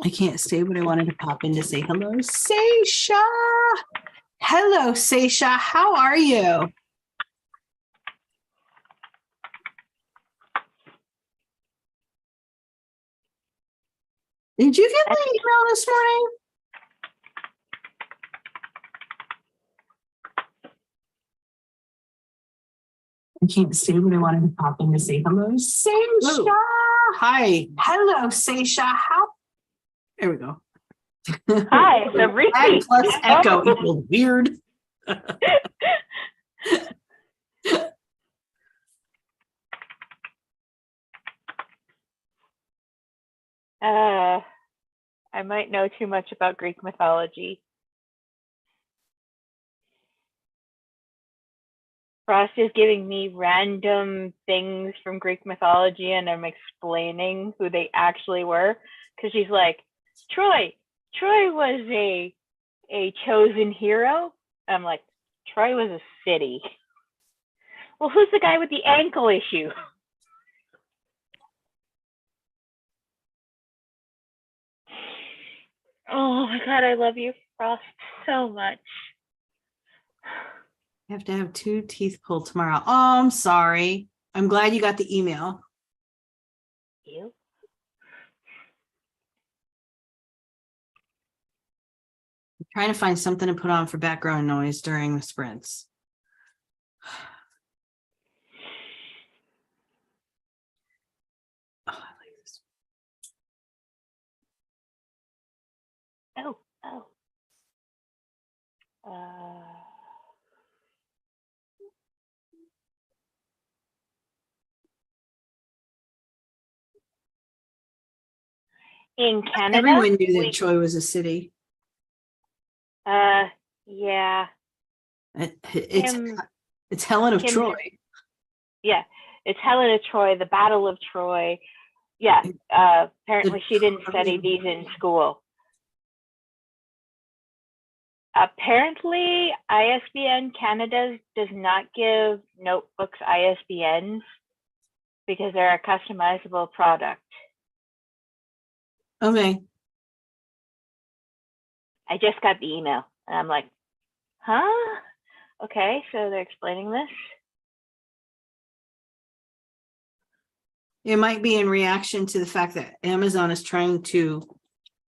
I can't stay, but I wanted to pop in to say hello, Seisha. Hello, Seisha. How are you? Did you get my email this morning? I can't stay, but I wanted to pop in to say hello, Seisha. Whoa. Hi. Hello, Seisha. How? There we go. Hi, it's a repeat. Plus echo equals weird. I might know too much about Greek mythology. Frost is giving me random things from Greek mythology, and I'm explaining who they actually were, because she's like, Troy was a chosen hero. I'm like, Troy was a city. Well, who's the guy with the ankle issue? Oh my God, I love you, Frost, so much. I have to have 2 teeth pulled tomorrow. Oh, I'm sorry. I'm glad you got the email. You? I'm trying to find something to put on for background noise during the sprints. Oh, I like this. In Canada, everyone knew that Troy was a city. Yeah. It's Helen of Troy. Yeah, it's Helen of Troy, the Battle of Troy. Yeah, apparently she didn't study these in school. Apparently, ISBN Canada does not give notebooks ISBNs because they're a customizable product. Okay. I just got the email, and I'm like, huh? Okay, so they're explaining this. It might be in reaction to the fact that Amazon is trying to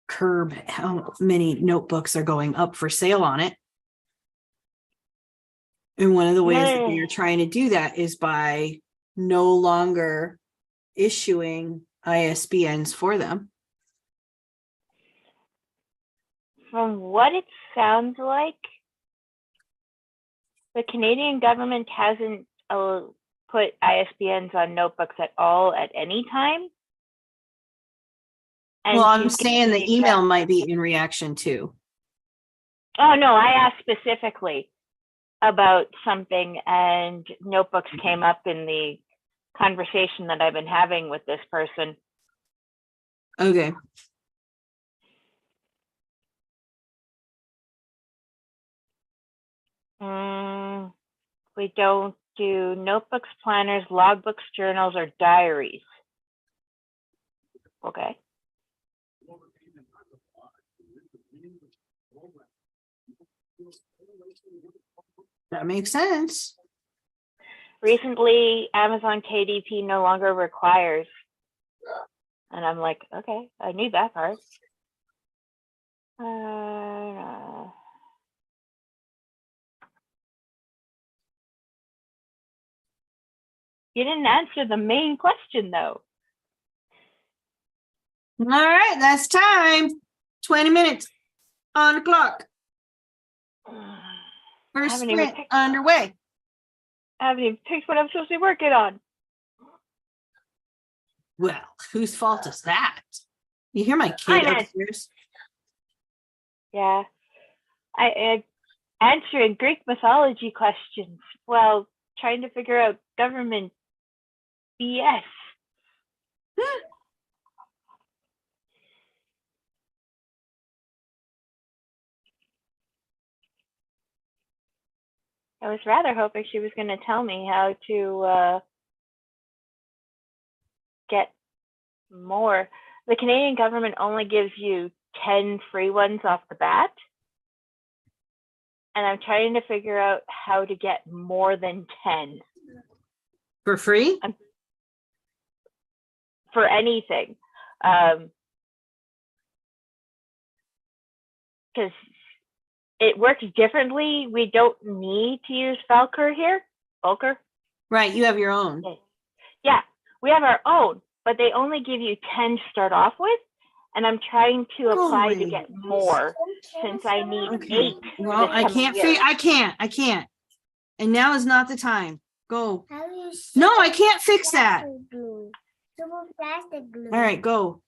curb how many notebooks are going up for sale on it. And one of the ways that they're trying to do that is by no longer issuing ISBNs for them. From what it sounds like, the Canadian government hasn't put ISBNs on notebooks at all at any time. And well, I'm saying the email might be in reaction to. Oh, no, I asked specifically about something, and notebooks came up in the conversation that I've been having with this person. Okay. We don't do notebooks, planners, logbooks, journals, or diaries. Okay. That makes sense. Recently, Amazon KDP no longer requires. And I'm like, okay, I need that part. You didn't answer the main question, though. All right, that's time. 20 minutes on the clock. First sprint underway. I haven't even picked what I'm supposed to be working on. Well, whose fault is that? You hear my kid upstairs? Yeah. I answering Greek mythology questions while trying to figure out government BS. I was rather hoping she was going to tell me how to get more. The Canadian government only gives you 10 free ones off the bat. And I'm trying to figure out how to get more than 10. For free? For anything. Because it works differently. We don't need to use Falker here. Falker? Right, you have your own. Yeah, we have our own, but they only give you 10 to start off with. And I'm trying to apply to get more since I need 8. Well, I can't. I can't. And now is not the time. Go. No, I can't fix that. All right, go.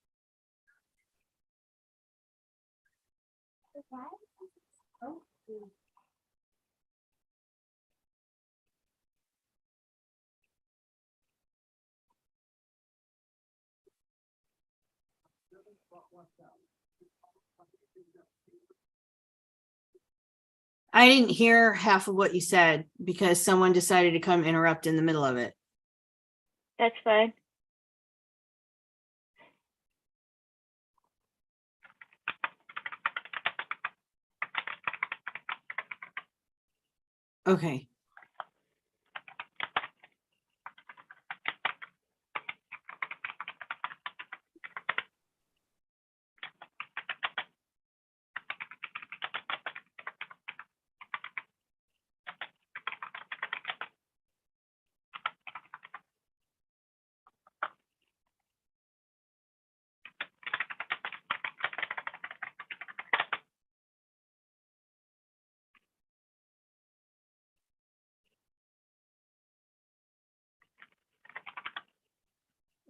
I didn't hear half of what you said because someone decided to come interrupt in the middle of it. That's fine. Okay.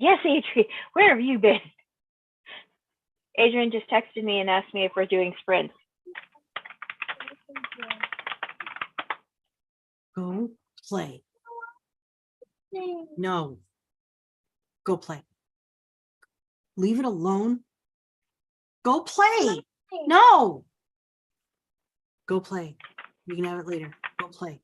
Yes, Adrian, where have you been? Adrian just texted me and asked me if we're doing sprints. Go play. No. Go play. Leave it alone. Go play. No. Go play. You can have it later. Go play.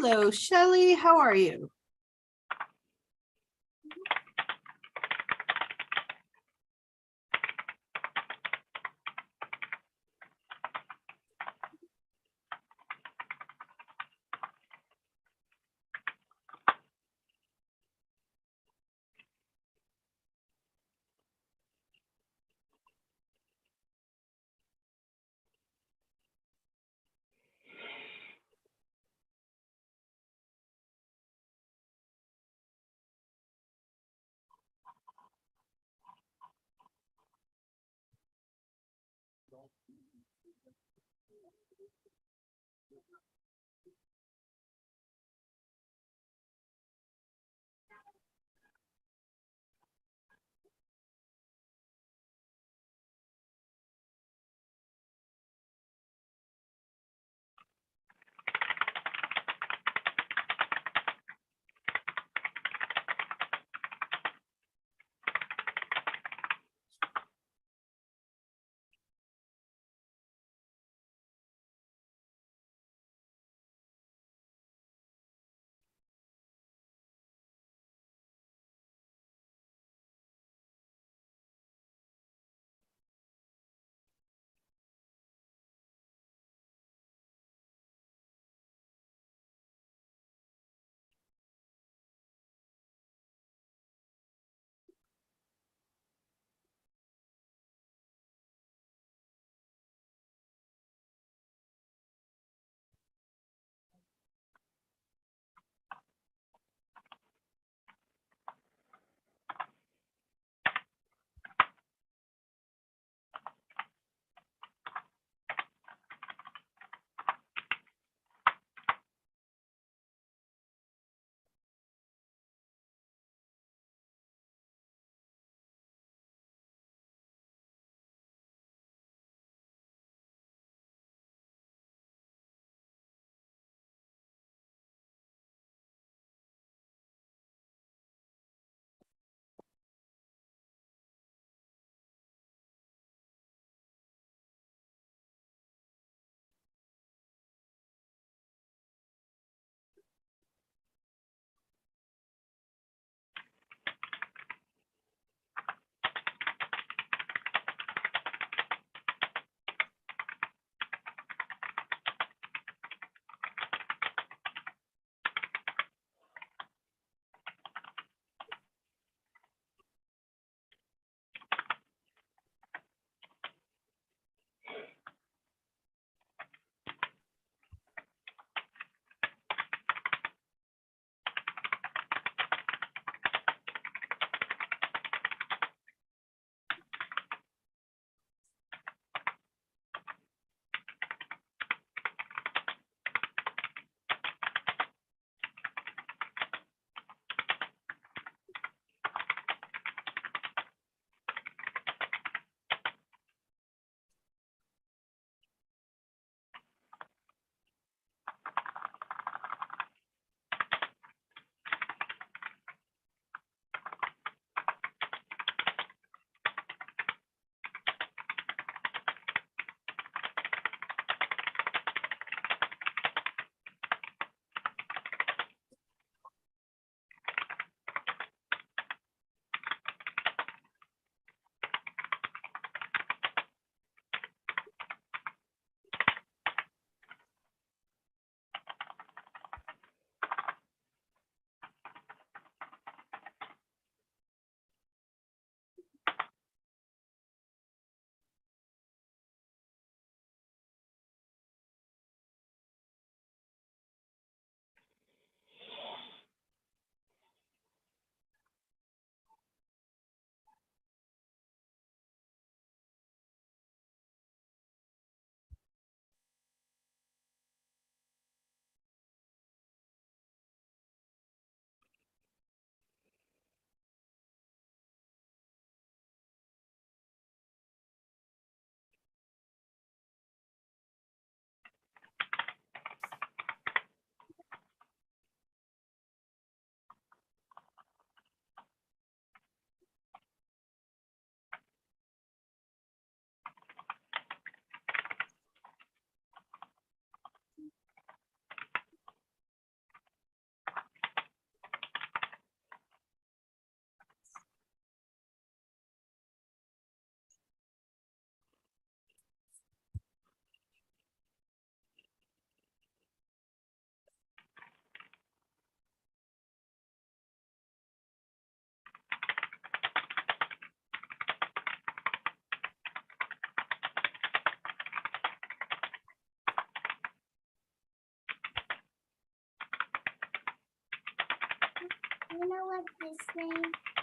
Hello, Shelley. How are you?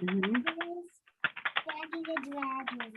Mhm. Daddy the Dragon.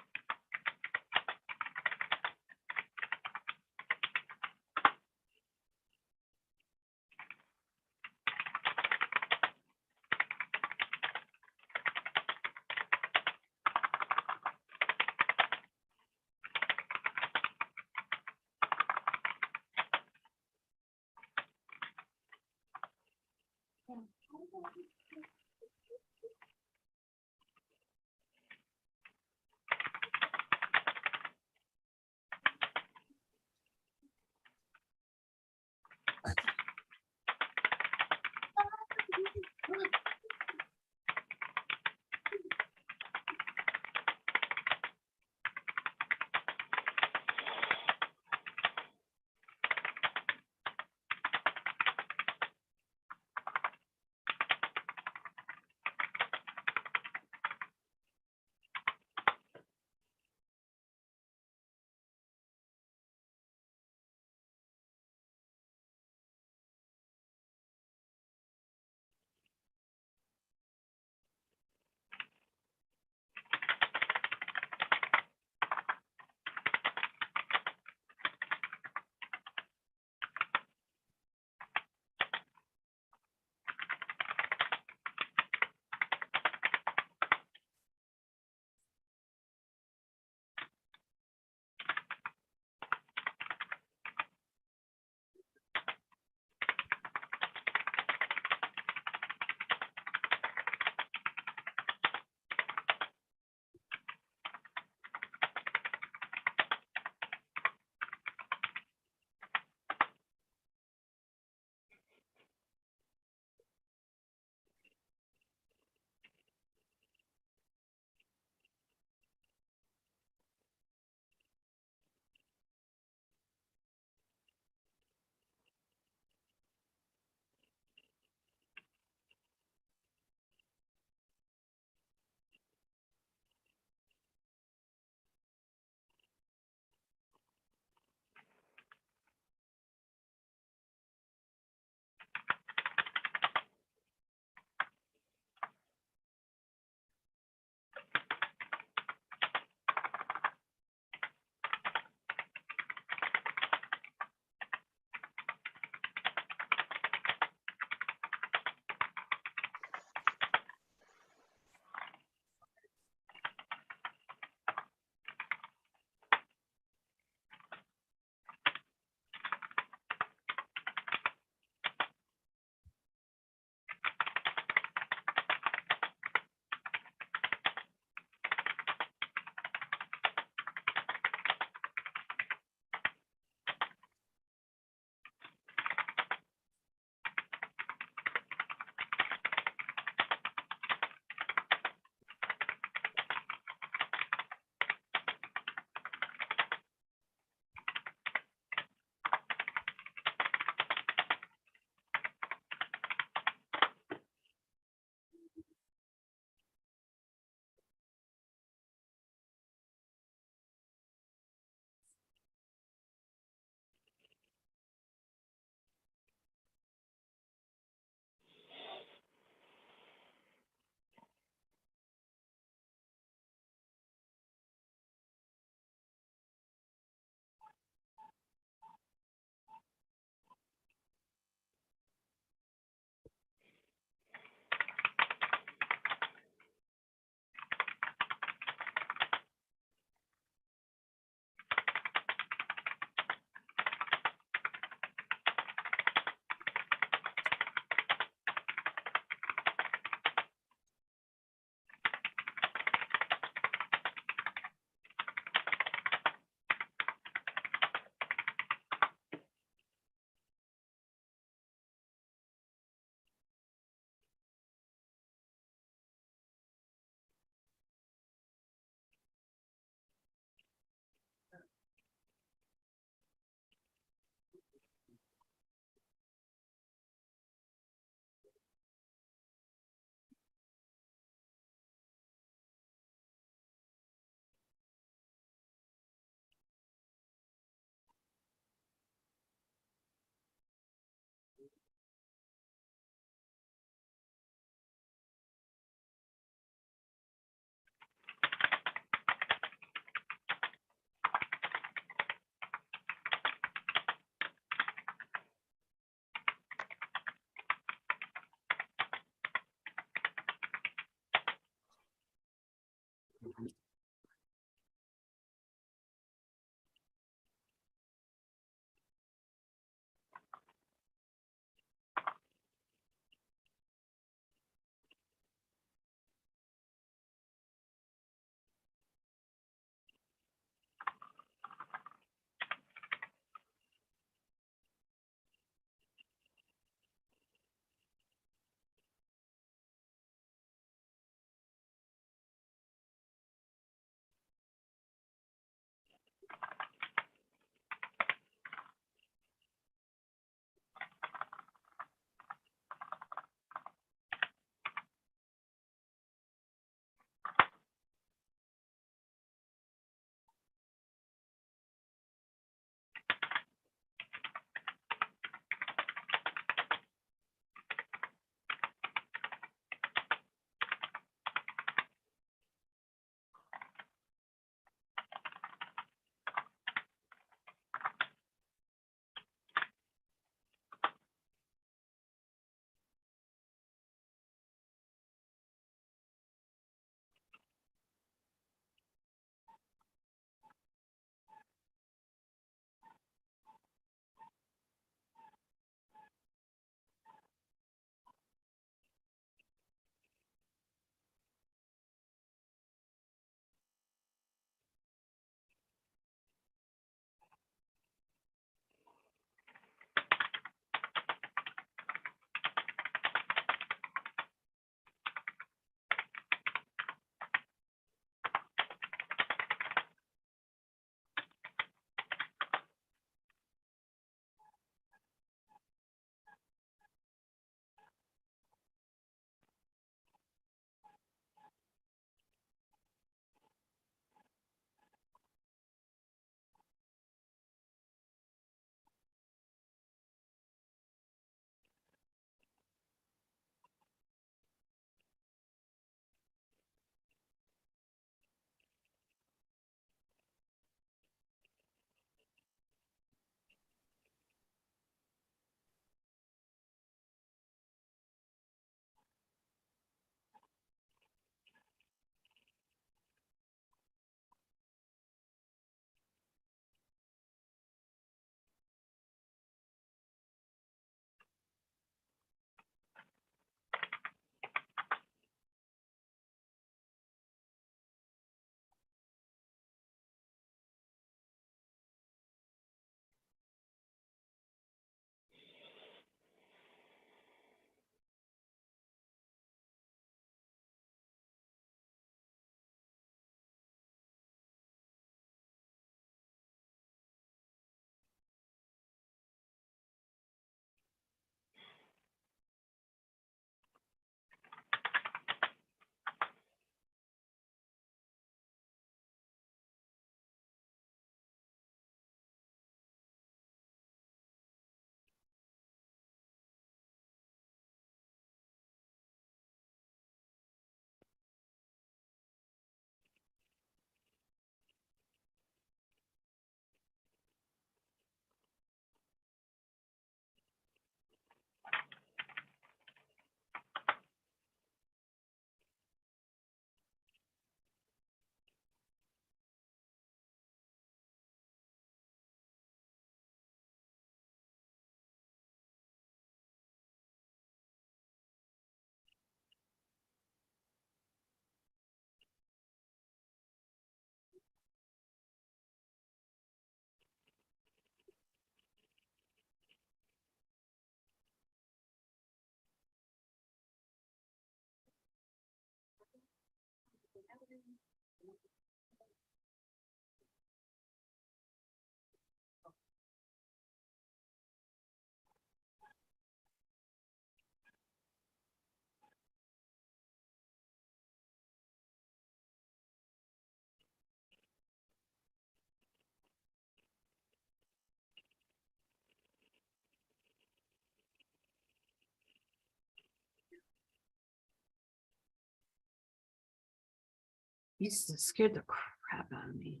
You scared the crap out of me.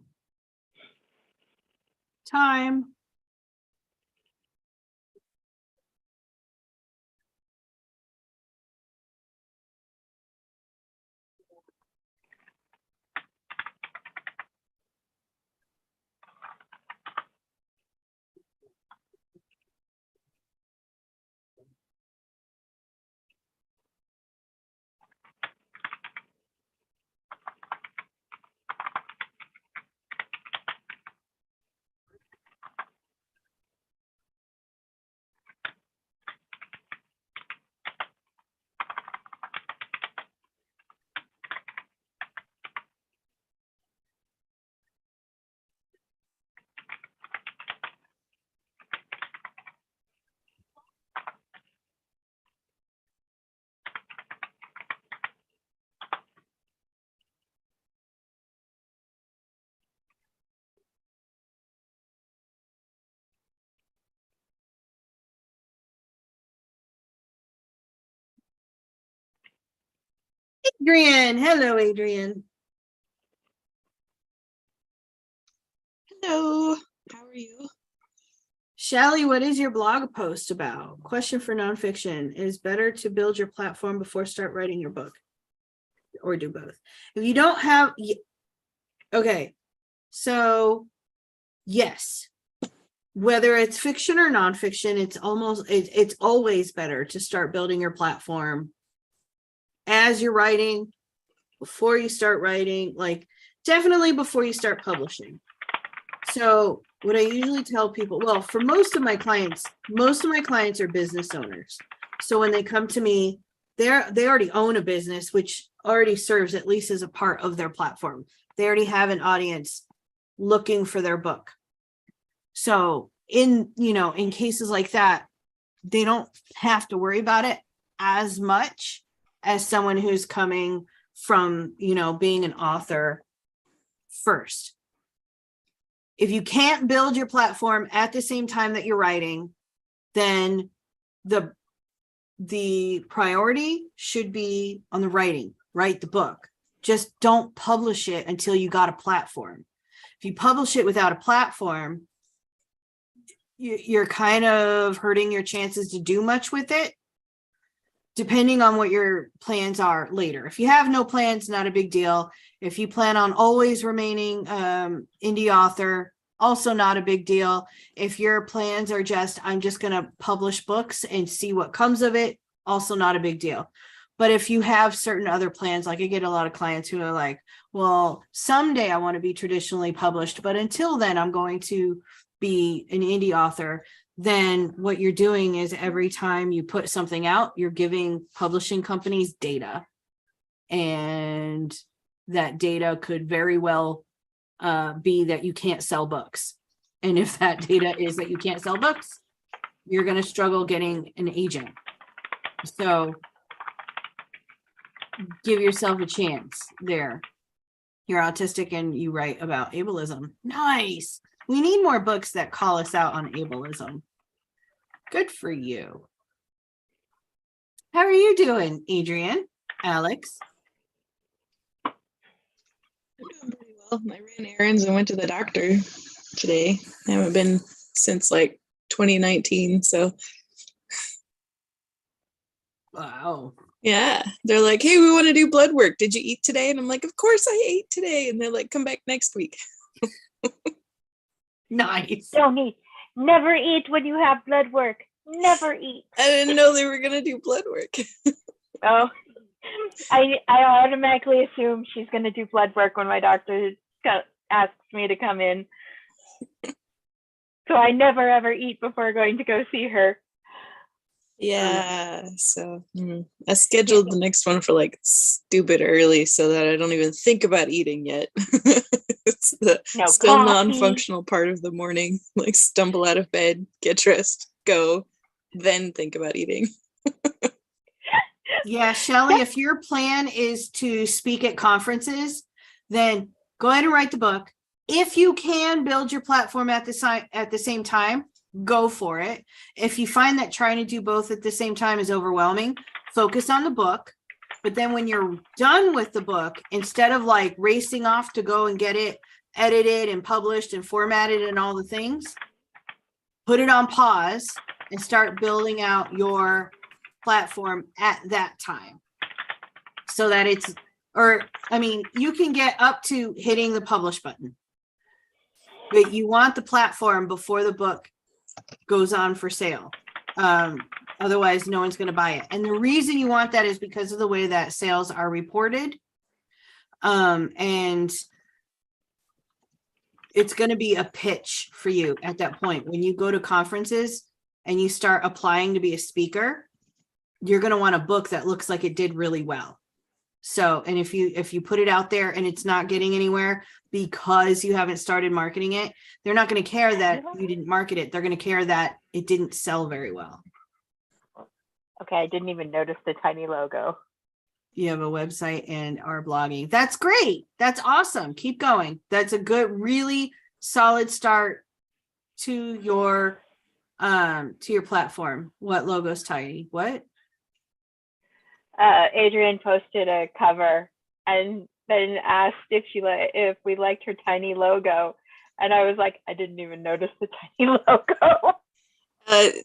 Time. Adrian. Hello, Adrian. Hello, how are you? Shelly, what is your blog post about? Question for nonfiction. Is better to build your platform before start writing your book, or do both? If you don't have, okay, so yes, whether it's fiction or nonfiction, it's always better to start building your platform as you're writing, before you start writing, like definitely before you start publishing. So what I usually tell people, well, for most of my clients are business owners. So when they come to me, they already own a business, which already serves at least as a part of their platform. They already have an audience looking for their book. So in cases like that, they don't have to worry about it as much as someone who's coming from, being an author first. If you can't build your platform at the same time that you're writing, then the priority should be on the writing. Write the book. Just don't publish it until you got a platform. If you publish it without a platform, you're kind of hurting your chances to do much with it, depending on what your plans are later. If you have no plans, not a big deal. If you plan on always remaining indie author, also not a big deal. If your plans are just, I'm just going to publish books and see what comes of it, also not a big deal. But if you have certain other plans, like I get a lot of clients who are like, well, someday I want to be traditionally published, but until then I'm going to be an indie author. Then what you're doing is every time you put something out, you're giving publishing companies data. And that data could very well be that you can't sell books. And if that data is that you can't sell books, you're going to struggle getting an agent. So give yourself a chance there. You're autistic and you write about ableism. Nice. We need more books that call us out on ableism. Good for you. How are you doing, Adrian? Alex? I'm doing pretty well. I ran errands and went to the doctor today. I haven't been since like 2019, so Wow. yeah. They're like, hey, we want to do blood work. Did you eat today? And I'm like, of course I ate today. And they're like, come back next week. Nice. Don't eat. Never eat when you have blood work. Never eat. I didn't know they were gonna do blood work. Oh, I automatically assume she's going to do blood work when my doctor asks me to come in. So I never ever eat before going to go see her. Yeah, so I scheduled the next one for like stupid early so that I don't even think about eating yet. It's the still coffee. non-functional part of the morning. Like stumble out of bed, get dressed, go, then think about eating. Yeah, Shelly, if your plan is to speak at conferences, then go ahead and write the book. If you can build your platform at the same time, go for it. If you find that trying to do both at the same time is overwhelming, focus on the book. But then when you're done with the book, instead of like racing off to go and get it edited and published and formatted and all the things, put it on pause and start building out your platform at that time. So that you can get up to hitting the publish button, but you want the platform before the book goes on for sale. Otherwise, no one's going to buy it. And the reason you want that is because of the way that sales are reported. And it's going to be a pitch for you at that point. When you go to conferences and you start applying to be a speaker, you're going to want a book that looks like it did really well. So, and if you put it out there and it's not getting anywhere because you haven't started marketing it, they're not going to care that you didn't market it. They're going to care that it didn't sell very well. Okay, I didn't even notice the tiny logo. You have a website and are blogging. That's great. That's awesome. Keep going. That's a good, really solid start to your platform. What logo's tiny? What? Adrienne posted a cover and then asked if we liked her tiny logo, and I was like, I didn't even notice the tiny logo. I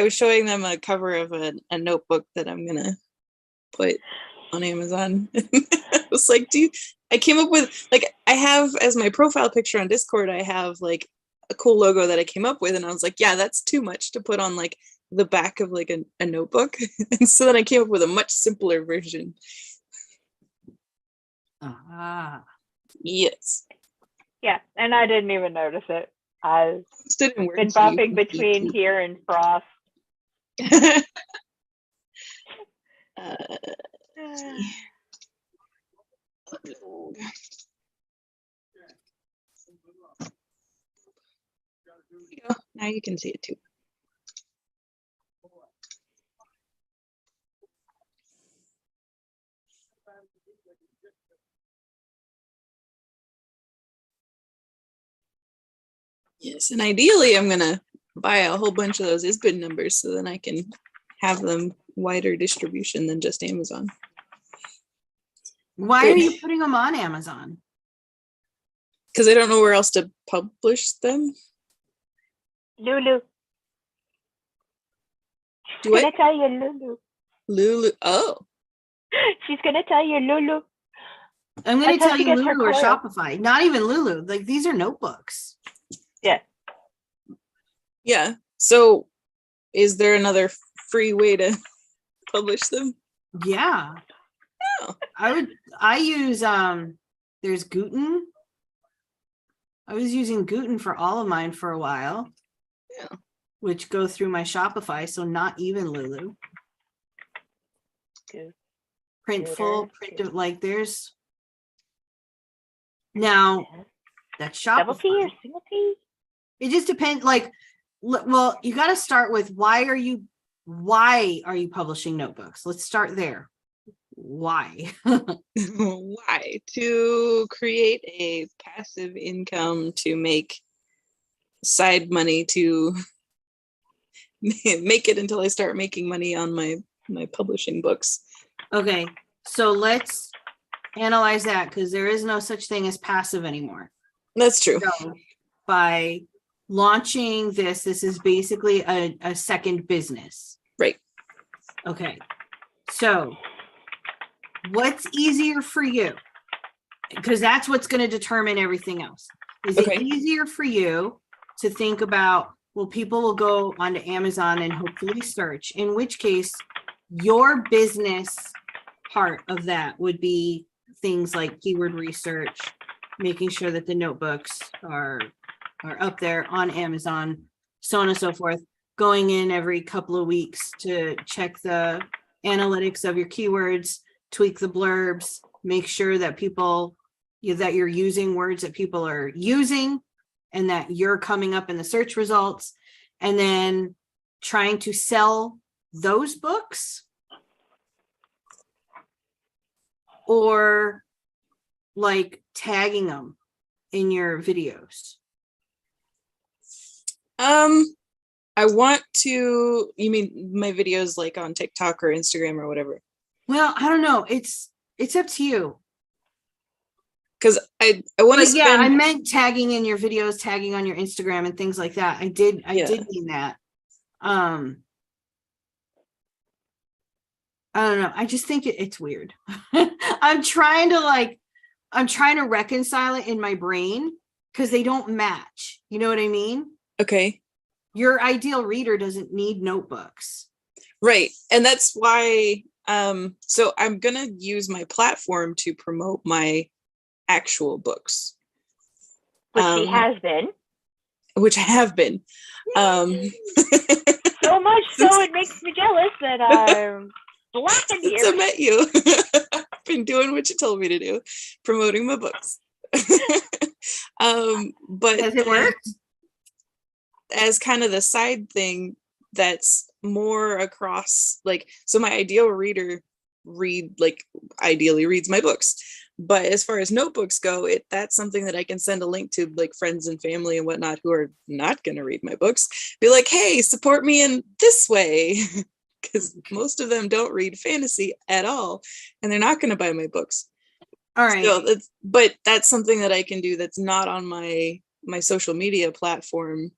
was showing them a cover of a notebook that I'm gonna put on Amazon. I was like, I came up with, like, I have as my profile picture on Discord, I have like a cool logo that I came up with, and I was like, yeah, that's too much to put on like the back of like a notebook. And so then I came up with a much simpler version. Ah. Yes. Yeah, and I didn't even notice it. I've Been been bopping between here and Frost. Upload. There you go. Now you can see it too. Yes, and ideally I'm gonna buy a whole bunch of those ISBN numbers so then I can have them wider distribution than just Amazon. Why are you putting them on Amazon? Because I don't know where else to publish them. Lulu. Do She's I? gonna tell you Lulu. Lulu. Oh. She's gonna tell you Lulu. I'm going to That's how tell she you gets her Lulu or coil. Shopify. Not even Lulu. Like, these are notebooks. Yeah. Yeah. So is there another free way to publish them? Yeah. Oh. I use there's Guten. I was using Guten for all of mine for a while. Yeah. Which go through my Shopify, so not even Lulu. Good. Printful, print like there's now that's Double T or Shopify. single T? It just depends. Like, well, you got to start with why are you publishing notebooks? Let's start there. Why? Why? To create a passive income to make side money to make it until I start making money on my publishing books. Okay, so let's analyze that because there is no such thing as passive anymore. That's true. So by launching this is basically a second business. Right. Okay. So what's easier for you? Because that's what's going to determine everything else. Is it easier for you to think about, well, people will go onto Amazon and hopefully search, in which case your business part of that would be things like keyword research, making sure that the notebooks are up there on Amazon, so on and so forth, going in every couple of weeks to check the analytics of your keywords, tweak the blurbs, make sure that that you're using words that people are using and that you're coming up in the search results, and then trying to sell those books, or like tagging them in your videos. I want to, you mean my videos like on TikTok or Instagram or whatever? Well, I don't know. It's up to you. Because I want to spend. Yeah, I meant tagging in your videos, tagging on your Instagram and things like that. I did mean that. I don't know. I just think it's weird. I'm trying to reconcile it in my brain because they don't match. You know what I mean? Okay. Your ideal reader doesn't need notebooks. Right. And that's why, so I'm going to use my platform to promote my actual books. Which he has been. Which I have been. So much so it makes me jealous that I'm laughing here. Since I met you. I've been doing what you told me to do, promoting my books. But has it worked? As kind of the side thing that's more across, like, so my ideal reader ideally reads my books, but as far as notebooks go, that's something that I can send a link to like friends and family and whatnot who are not going to read my books, be like, hey, support me in this way. because most of them don't read fantasy at all, and they're not going to buy my books. All right. So but that's something that I can do that's not on my social media platform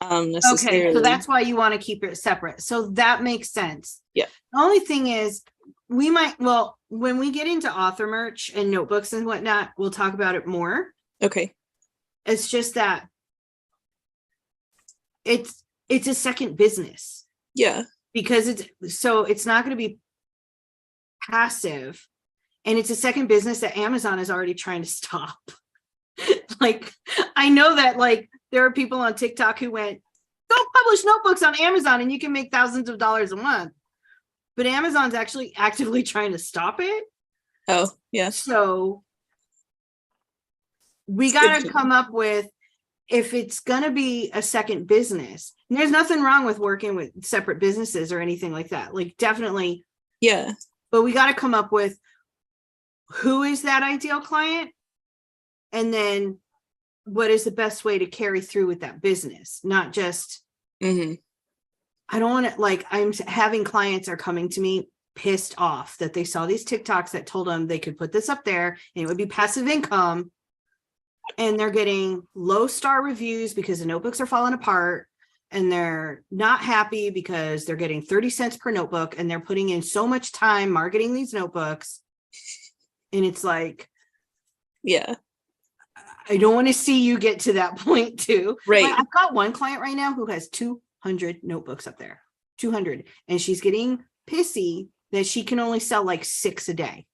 necessarily. Okay, so that's why you want to keep it separate. So that makes sense. Yeah. The only thing is, when we get into author merch and notebooks and whatnot, we'll talk about it more. Okay. It's just that it's a second business. Yeah. Because it's not going to be passive, and it's a second business that Amazon is already trying to stop. Like, I know that like there are people on TikTok who went, go publish notebooks on Amazon and you can make thousands of dollars a month. But Amazon's actually actively trying to stop it. Oh, yeah. So we got to come up with, if it's going to be a second business, and there's nothing wrong with working with separate businesses or anything like that. Like, definitely. Yeah. But we got to come up with who is that ideal client, and then what is the best way to carry through with that business, not just, I don't want to, like, I'm having clients are coming to me pissed off that they saw these TikToks that told them they could put this up there and it would be passive income. And they're getting low star reviews because the notebooks are falling apart, and they're not happy because they're getting 30 cents per notebook and they're putting in so much time marketing these notebooks. And it's like, yeah, I don't want to see you get to that point too. Right. Like, I've got one client right now who has 200 notebooks up there, 200, and she's getting pissy that she can only sell like 6 a day.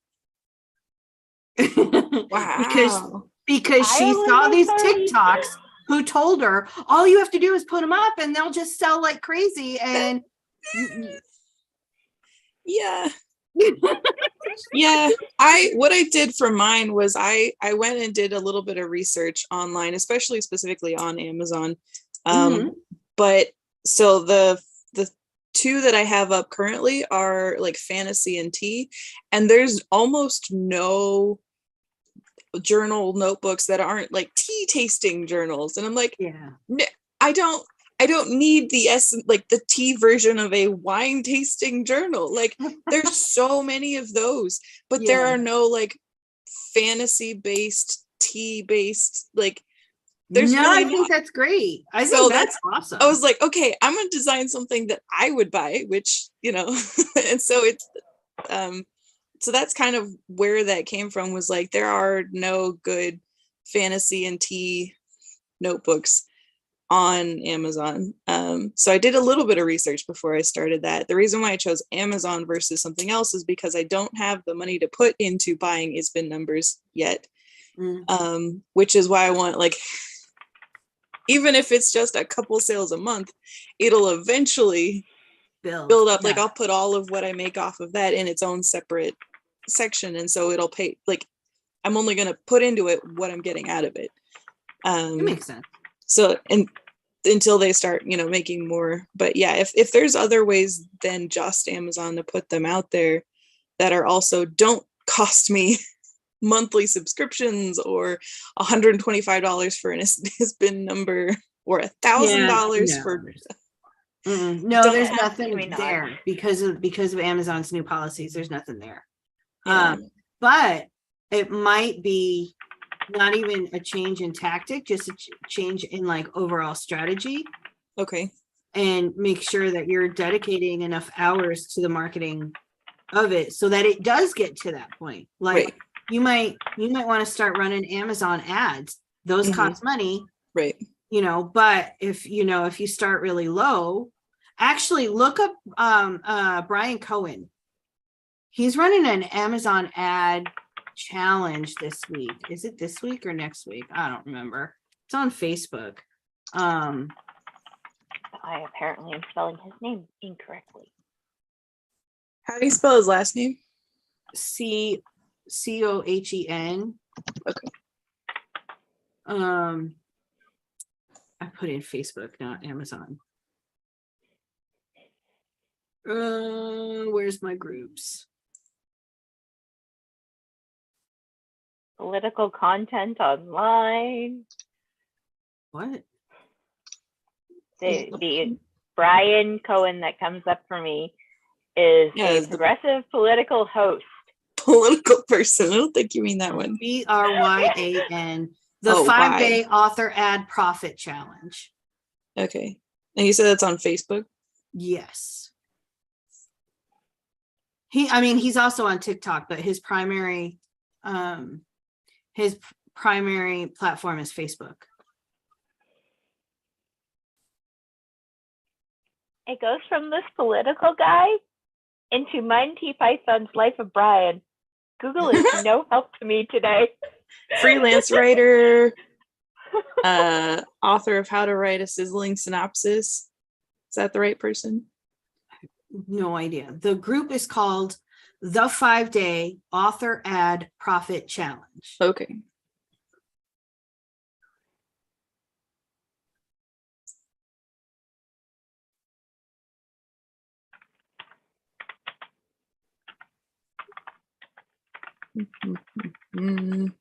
Wow. because she saw these TikToks who told her all you have to do is put them up and they'll just sell like crazy. And yeah. Yeah, what I did for mine was I went and did a little bit of research online, especially specifically on Amazon. But so the 2 that I have up currently are like fantasy and tea, and there's almost no journal notebooks that aren't like tea tasting journals. And I'm like, I don't need the tea version of a wine tasting journal. Like, there's so many of those, but there are no like fantasy based, tea based, like there's I think that's great. I think that's awesome. I was like, okay, I'm gonna design something that I would buy, which, and so it's so that's kind of where that came from, was like, there are no good fantasy and tea notebooks on Amazon. So I did a little bit of research before I started that. The reason why I chose Amazon versus something else is because I don't have the money to put into buying ISBN numbers yet. Which is why I want, like, even if it's just a couple sales a month, it'll eventually build up. Like, I'll put all of what I make off of that in its own separate section, and so it'll pay, like, I'm only going to put into it what I'm getting out of it. It makes sense. So, and until they start, making more. But yeah, if there's other ways than just Amazon to put them out there that are also don't cost me monthly subscriptions or $125 for an ISBN number or $1,000 for. No, there's nothing there because of Amazon's new policies. There's nothing there. But it might be not even a change in tactic, just a change in like overall strategy. Okay. And make sure that you're dedicating enough hours to the marketing of it so that it does get to that point. Like, you might want to start running Amazon ads. Those cost money. Right. But if you start really low, actually look up Brian Cohen. He's running an Amazon ad challenge this week. Is it this week or next week? I don't remember. It's on Facebook. I apparently am spelling his name incorrectly. How do you spell his last name? Cohen. Okay. I put in Facebook, not Amazon. Where's my groups? Political content online. What? The Brian Cohen that comes up for me is Yeah, a the- progressive political host. Political person. I don't think you mean that one. BRYAN. The Oh, 5-day author ad profit challenge. Okay. And you said that's on Facebook? Yes. He's also on TikTok, but his primary platform is Facebook. It goes from this political guy into Monty Python's Life of Brian. Google is no help to me today. Freelance writer, author of How to Write a Sizzling Synopsis. Is that the right person? No idea. The group is called the 5-day author ad profit challenge. Okay. Mm.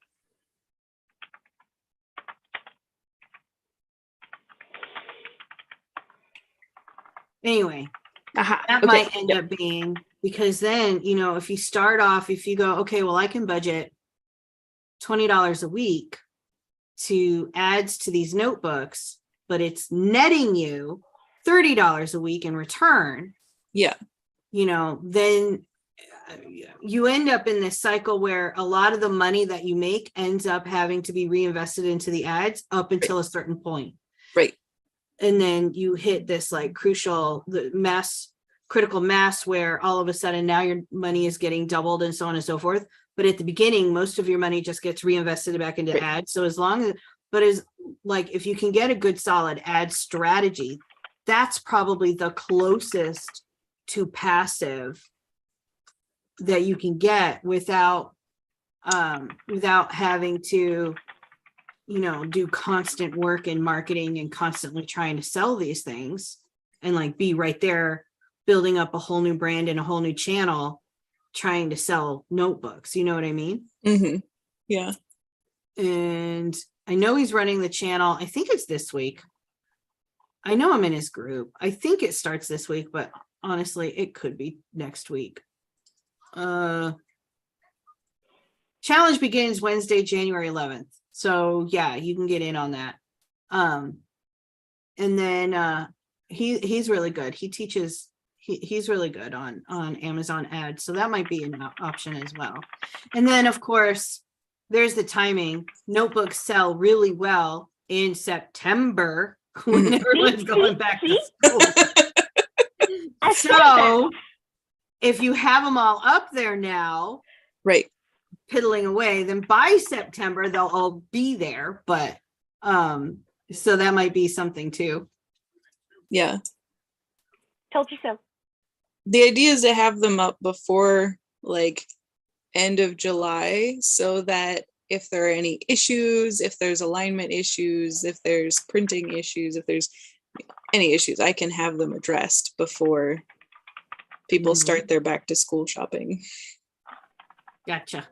Anyway, Aha. that Okay. might end Yep. up being, because then, if you start off, if you go, okay, well, I can budget $20 a week to ads to these notebooks, but it's netting you $30 a week in return. Yeah. Then you end up in this cycle where a lot of the money that you make ends up having to be reinvested into the ads up until a certain point. Right. And then you hit this like critical mass where all of a sudden now your money is getting doubled and so on and so forth. But at the beginning, most of your money just gets reinvested back into Right. ads. So if you can get a good solid ad strategy, that's probably the closest to passive that you can get without having to do constant work in marketing and constantly trying to sell these things and like be right there building up a whole new brand and a whole new channel trying to sell notebooks. You know what I mean? Mm-hmm. Yeah. And I know he's running the channel. I think it's this week. I know I'm in his group. I think it starts this week, but honestly, it could be next week. Challenge begins Wednesday, January 11th. So yeah, you can get in on that. And then he's really good. He teaches, he's really good on Amazon ads. So that might be an option as well. And then of course, there's the timing. Notebooks sell really well in September when everyone's going back to school. So if you have them all up there now, Right. piddling away, then by September they'll all be there. But so that might be something too. Yeah. Told you so. The idea is to have them up before like end of July so that if there are any issues, if there's alignment issues, if there's printing issues, if there's any issues, I can have them addressed before people start their back to school shopping. Gotcha.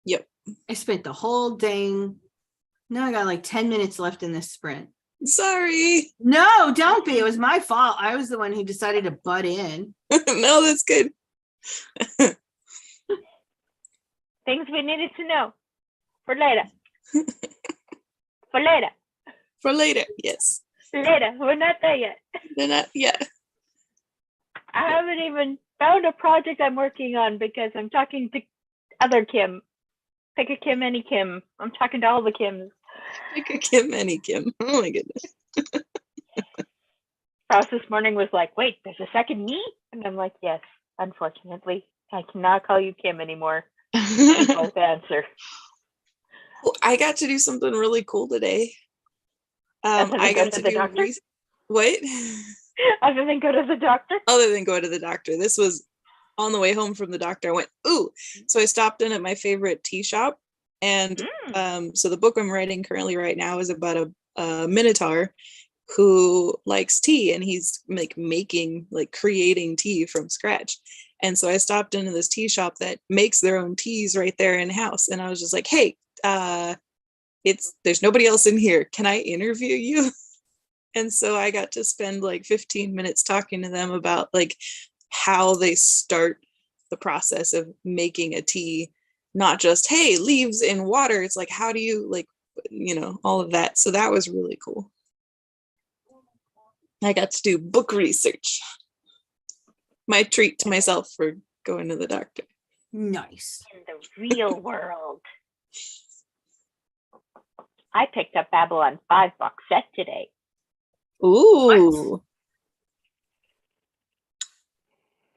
Yep. I spent the whole dang. Now I got like 10 minutes left in this sprint. Sorry. No, don't be. It was my fault. I was the one who decided to butt in. No, that's good. Things we needed to know for later. For later. For later. Yes. Later. We're not there yet. They're not yet. I haven't even found a project I'm working on because I'm talking to other Kim. Pick a Kim, any Kim. I'm talking to all the Kims. Like a Kim, any Kim. Oh my goodness. Ross this morning was like, wait, there's a second me? And I'm like, yes, unfortunately. I cannot call you Kim anymore. Both answer. Well, I got to do something really cool today. I got to the do doctor? what? Other than go to the doctor? Other than go to the doctor. This was on the way home from the doctor. I went, ooh. So I stopped in at my favorite tea shop. And so the book I'm writing currently right now is about a Minotaur who likes tea, and he's like creating tea from scratch. And so I stopped into this tea shop that makes their own teas right there in house. And I was just like, hey, there's nobody else in here. Can I interview you? And so I got to spend like 15 minutes talking to them about like how they start the process of making a tea, not just, hey, leaves in water. It's like, how do you like, all of that. So that was really cool. I got to do book research. My treat to myself for going to the doctor. Nice. In the real world. I picked up Babylon 5 box set today. Ooh.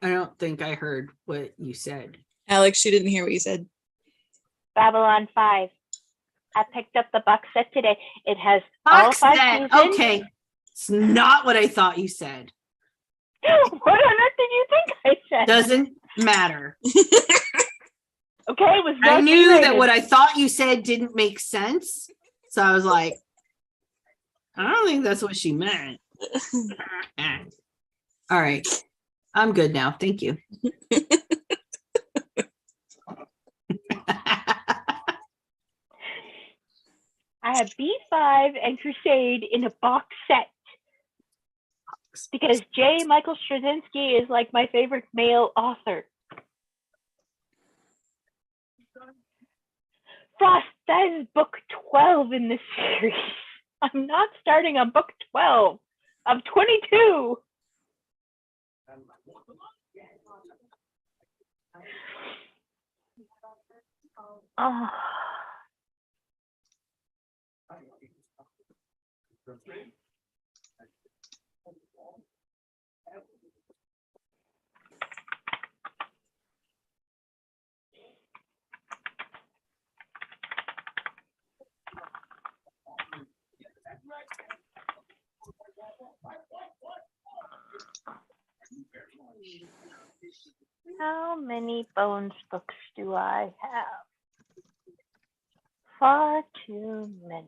I don't think I heard what you said. Alex, she didn't hear what you said. Babylon 5. I picked up the box set today. It has Box all 5 set. seasons. Okay. It's not what I thought you said. What on earth did you think I said? Doesn't matter. Okay, it was I not knew that G-rated. what I thought you said didn't make sense. So I was like, I don't think that's what she meant. All right. I'm good now. Thank you. I have B5 and Crusade in a box set because J. Michael Straczynski is like my favorite male author. Frost, that is book 12 in this series. I'm not starting on book 12. I'm 22. Oh. How many Bones books do I have? Far too many.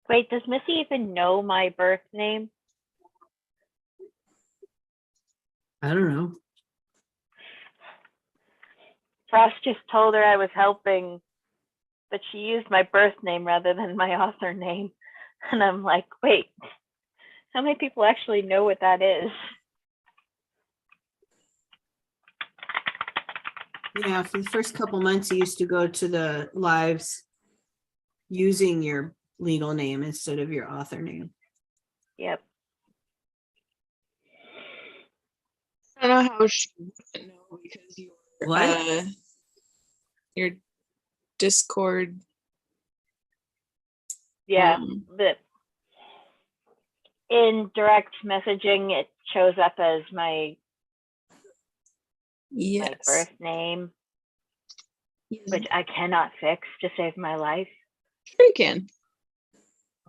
Wait, does Missy even know my birth name? I don't know. Frost just told her I was helping, but she used my birth name rather than my author name. And I'm like, wait, how many people actually know what that is? Yeah, for the first couple months, you used to go to the lives using your legal name instead of your author name. Yep. I don't know how she wouldn't know because What? your Discord. Yeah. But in direct messaging, it shows up as my Yes. birth name, Yes. which I cannot fix to save my life. Sure you can.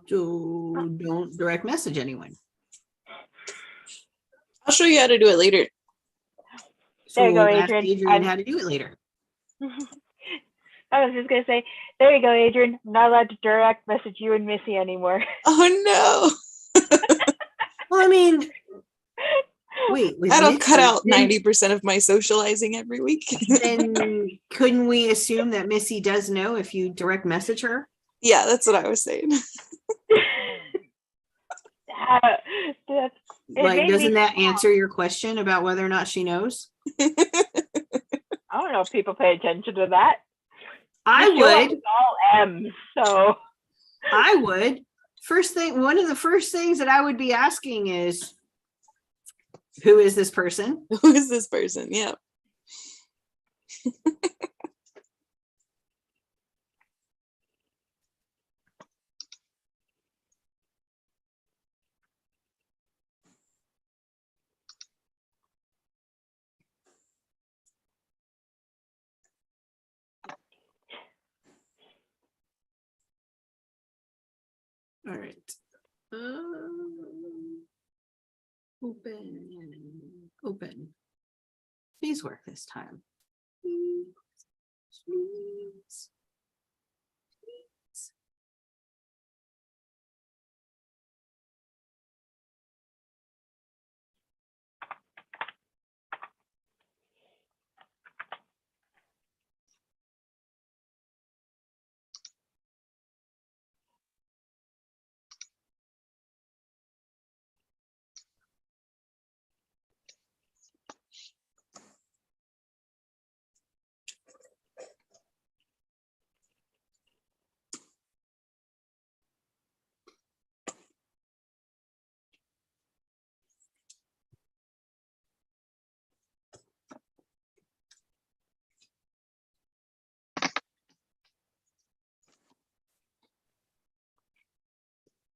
So don't direct message anyone. I'll show you how to do it later. So There you go, ask Adrian. Adrian how to do it later. I was just gonna say, there you go, Adrian. I'm not allowed to direct message you and Missy anymore. Oh Well, I mean, wait, no. with That'll cut Missy, out 90% of my socializing every week. then couldn't we assume that Missy does know if you direct message her? Yeah, that's what I was saying. It Like, made me- doesn't that answer your question about whether or not she knows? I don't know if people pay attention to that. I The show would. is all M's, so I would. First thing, one of the first things that I would be asking is, who is this person? Who is this person? Yeah. All right. Open. Please work this time. Please.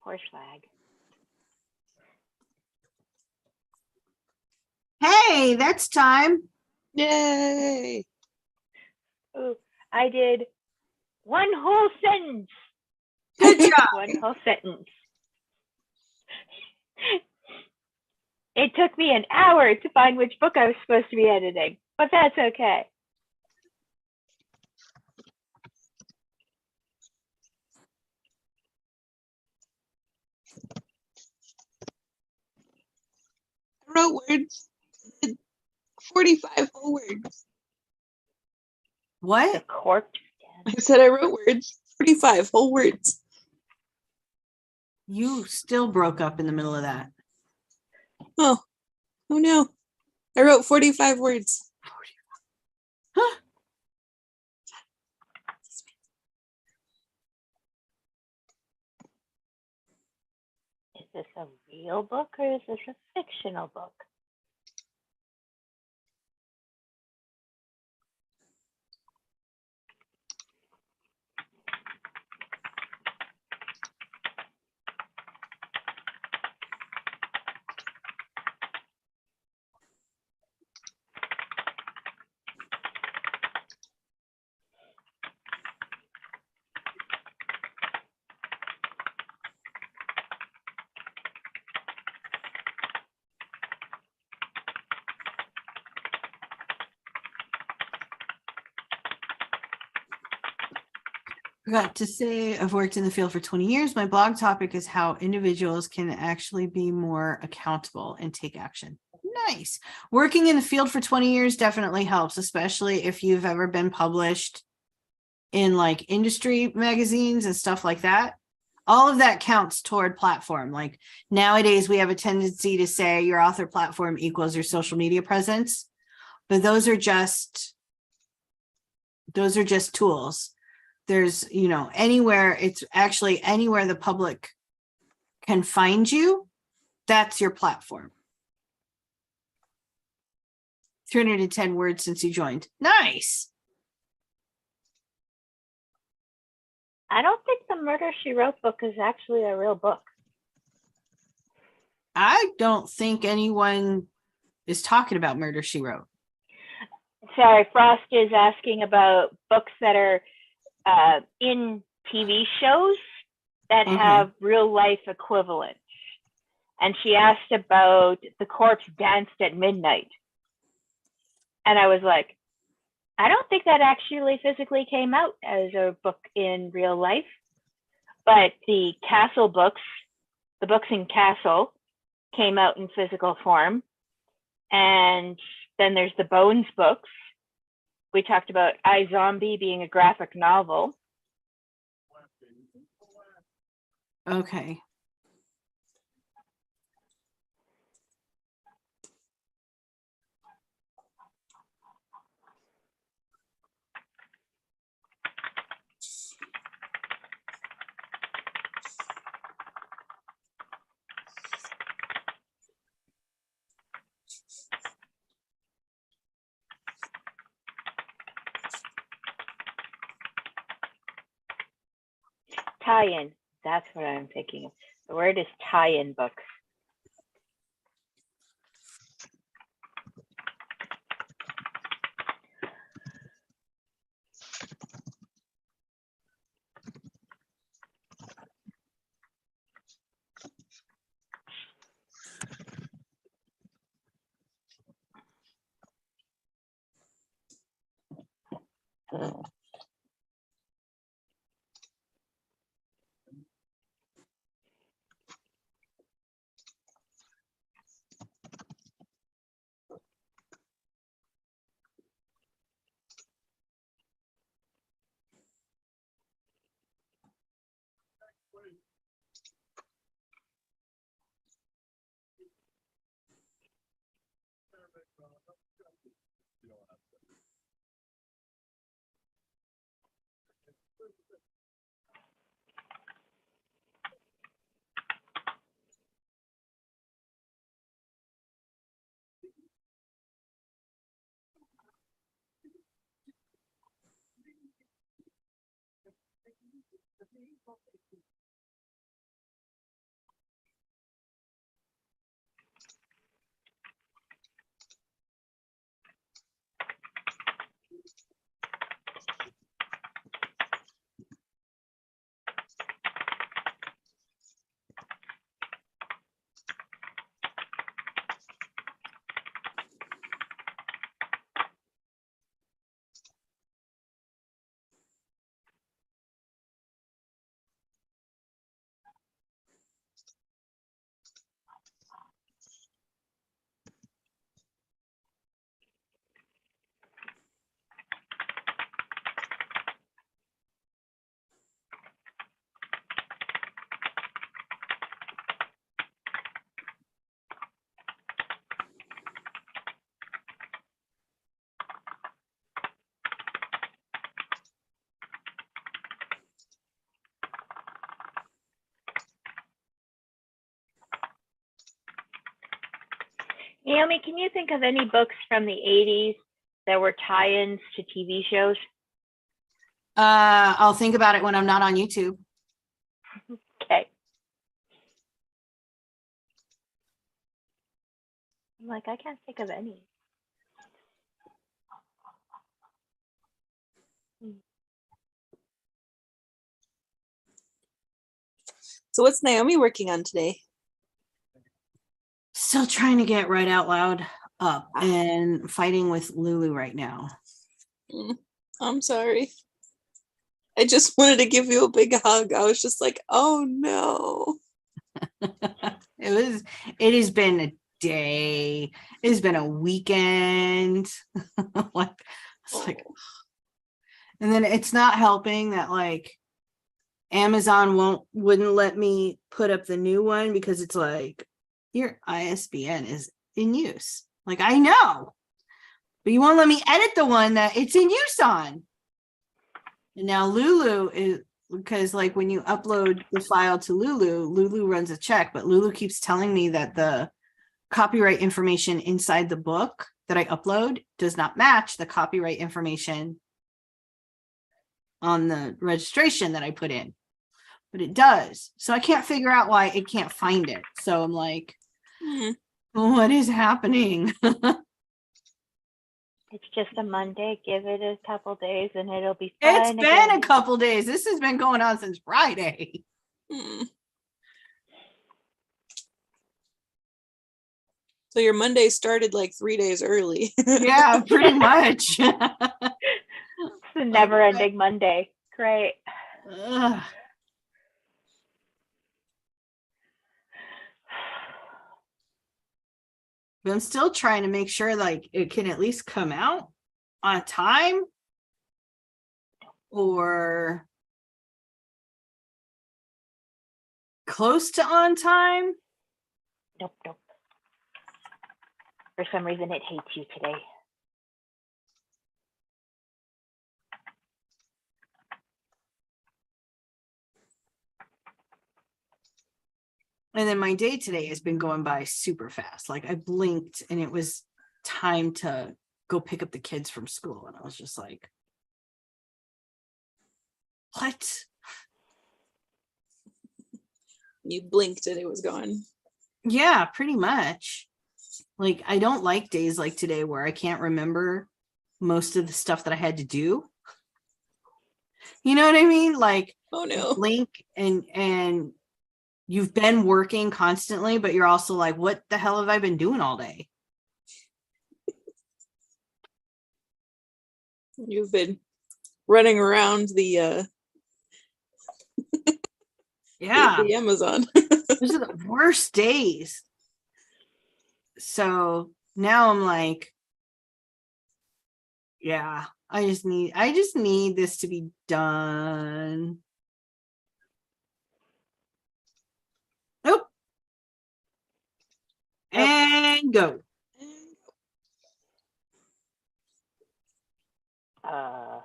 horse flag. Hey, that's time. Yay. Ooh, I did one whole sentence. Good job. One whole sentence. It took me an hour to find which book I was supposed to be editing, but that's okay. I wrote words. 45 whole words. The What? corpse. I said I wrote words. 45 whole words. You still broke up in the middle of that. Oh no. I wrote 45 words. Huh? Is this a real book or is this a fictional book? Forgot to say, I've worked in the field for 20 years. My blog topic is how individuals can actually be more accountable and take action. Nice. Working in the field for 20 years definitely helps, especially if you've ever been published in like industry magazines and stuff like that. All of that counts toward platform. Like nowadays we have a tendency to say your author platform equals your social media presence, but those are just tools. There's, anywhere, it's actually anywhere the public can find you, that's your platform. 310 words since you joined. Nice. I don't think the Murder, She Wrote book is actually a real book. I don't think anyone is talking about Murder, She Wrote. Sorry, Frost is asking about books that are in TV shows that Okay. have real life equivalents. And she asked about The Corpse Danced at Midnight. And I was like, I don't think that actually physically came out as a book in real life. But the Castle books, the books in Castle, came out in physical form. And then there's the Bones books. We talked about iZombie being a graphic novel. Okay. Tie-in. That's what I'm thinking of. The word is tie-in books. Naomi, can you think of any books from the 80s that were tie-ins to TV shows? I'll think about it when I'm not on YouTube. Okay. I'm like, I can't think of any. So what's Naomi working on today? Still trying to get Right Out Loud up and fighting with Lulu right now. I'm sorry. I just wanted to give you a big hug. I was just like, oh no. It has been a day. It has been a weekend. Like, it's like, Oh. and then it's not helping that like Amazon wouldn't let me put up the new one because it's like your ISBN is in use. Like I know, but you won't let me edit the one that it's in use on. And now Lulu is because like when you upload the file to Lulu runs a check, but Lulu keeps telling me that the copyright information inside the book that I upload does not match the copyright information on the registration that I put in. But it does. So I can't figure out why it can't find it. So I'm like, what is happening? It's just a Monday. Give it a couple days and it'll be It's fine been again. a couple days. This has been going on since Friday. Hmm. So your Monday started like 3 days early. Yeah, pretty much. It's a never-ending Monday. Great. Ugh. But I'm still trying to make sure like it can at least come out on time or close to on time. Nope. For some reason, it hates you today. And then my day today has been going by super fast. Like I blinked and it was time to go pick up the kids from school. And I was just like, what? You blinked and it was gone. Yeah, pretty much. Like I don't like days like today where I can't remember most of the stuff that I had to do. You know what I mean? Like Oh no. blink and you've been working constantly, but you're also like, what the hell have I been doing all day? You've been running around the Yeah, the Amazon. those are the worst days. So now I'm like, yeah, I just need this to be done. Nope. And go. Uh,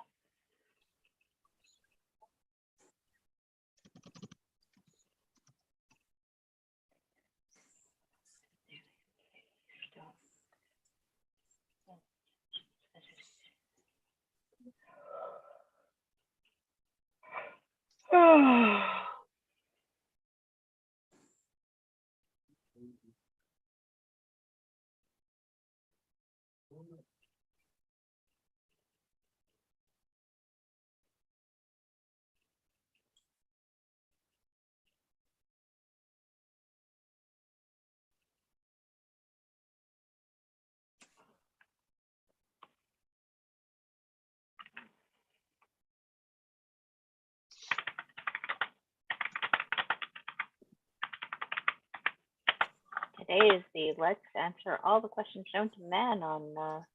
Today is the let's answer all the questions known to man on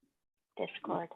Discord.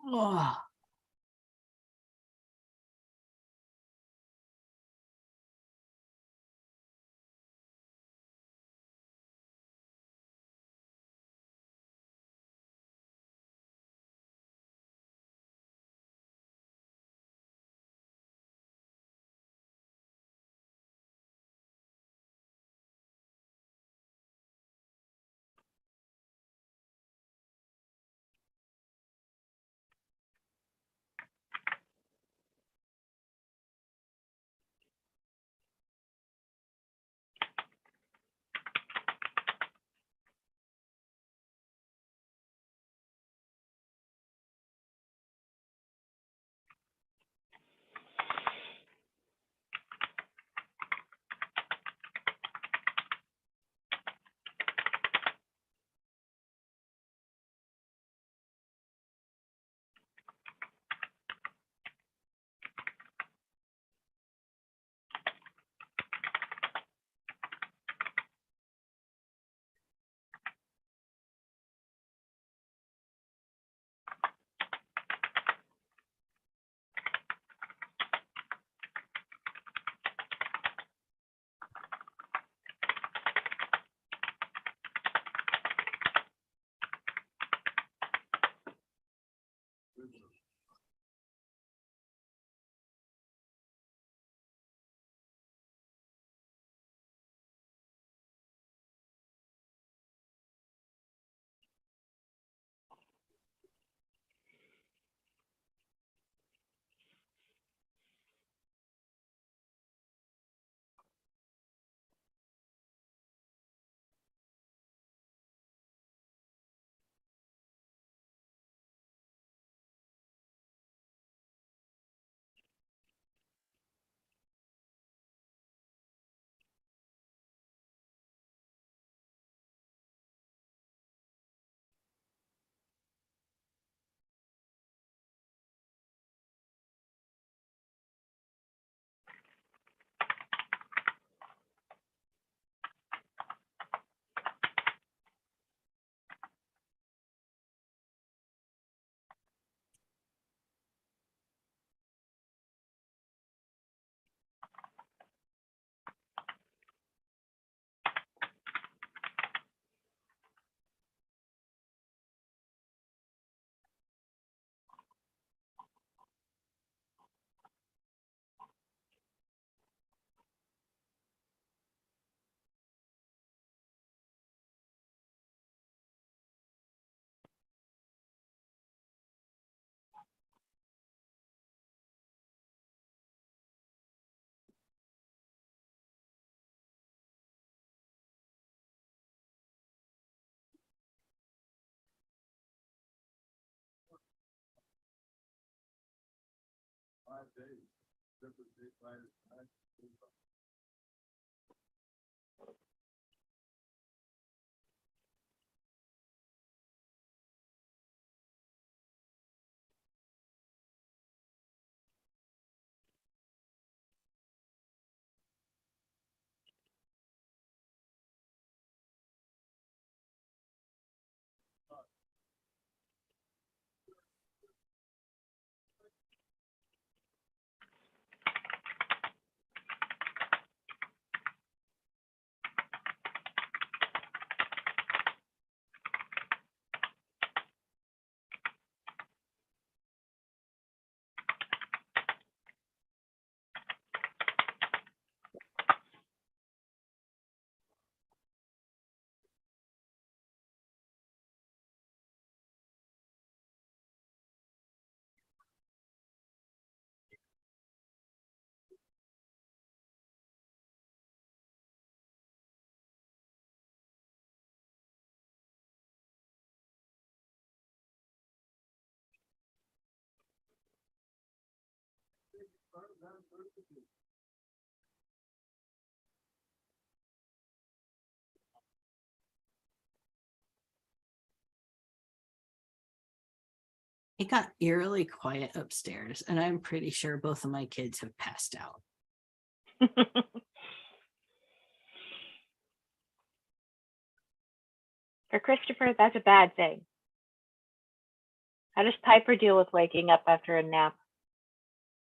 Oh. It got eerily quiet upstairs, and I'm pretty sure both of my kids have passed out. For Christopher, that's a bad thing. How does Piper deal with waking up after a nap?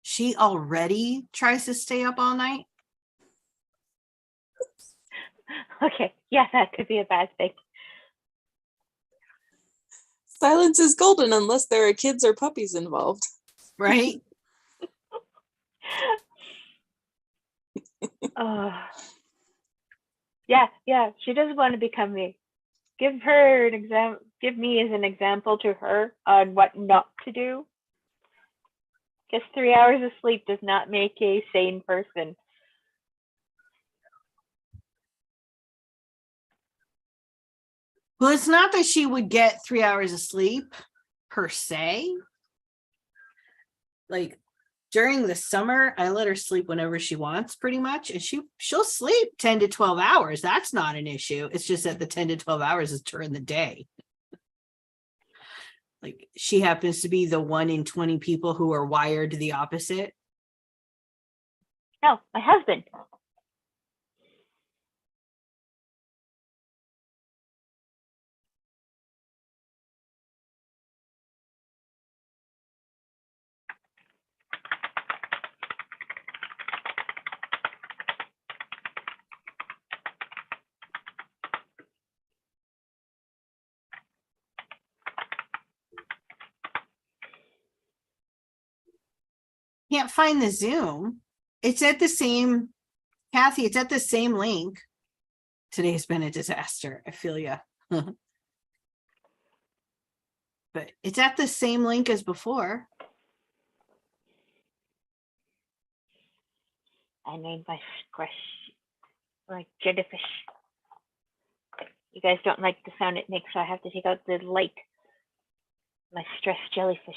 She already tries to stay up all night. Okay, yeah, that could be a bad thing. Silence is golden unless there are kids or puppies involved. Right? Oh. Yeah, she doesn't want to become me. Give her an example. Give me as an example to her on what not to do. Because 3 hours of sleep does not make a sane person. Well, it's not that she would get 3 hours of sleep per se. Like during the summer, I let her sleep whenever she wants, pretty much, and she'll sleep 10 to 12 hours. That's not an issue. It's just that the 10 to 12 hours is during the day. Like she happens to be the 1 in 20 people who are wired the opposite. No, my husband. Can't find the Zoom. It's at the same, Kathy, it's at the same link. Today's been a disaster. I feel ya. But it's at the same link as before. I named my squish like jellyfish. You guys don't like the sound it makes, so I have to take out the light. My stressed jellyfish.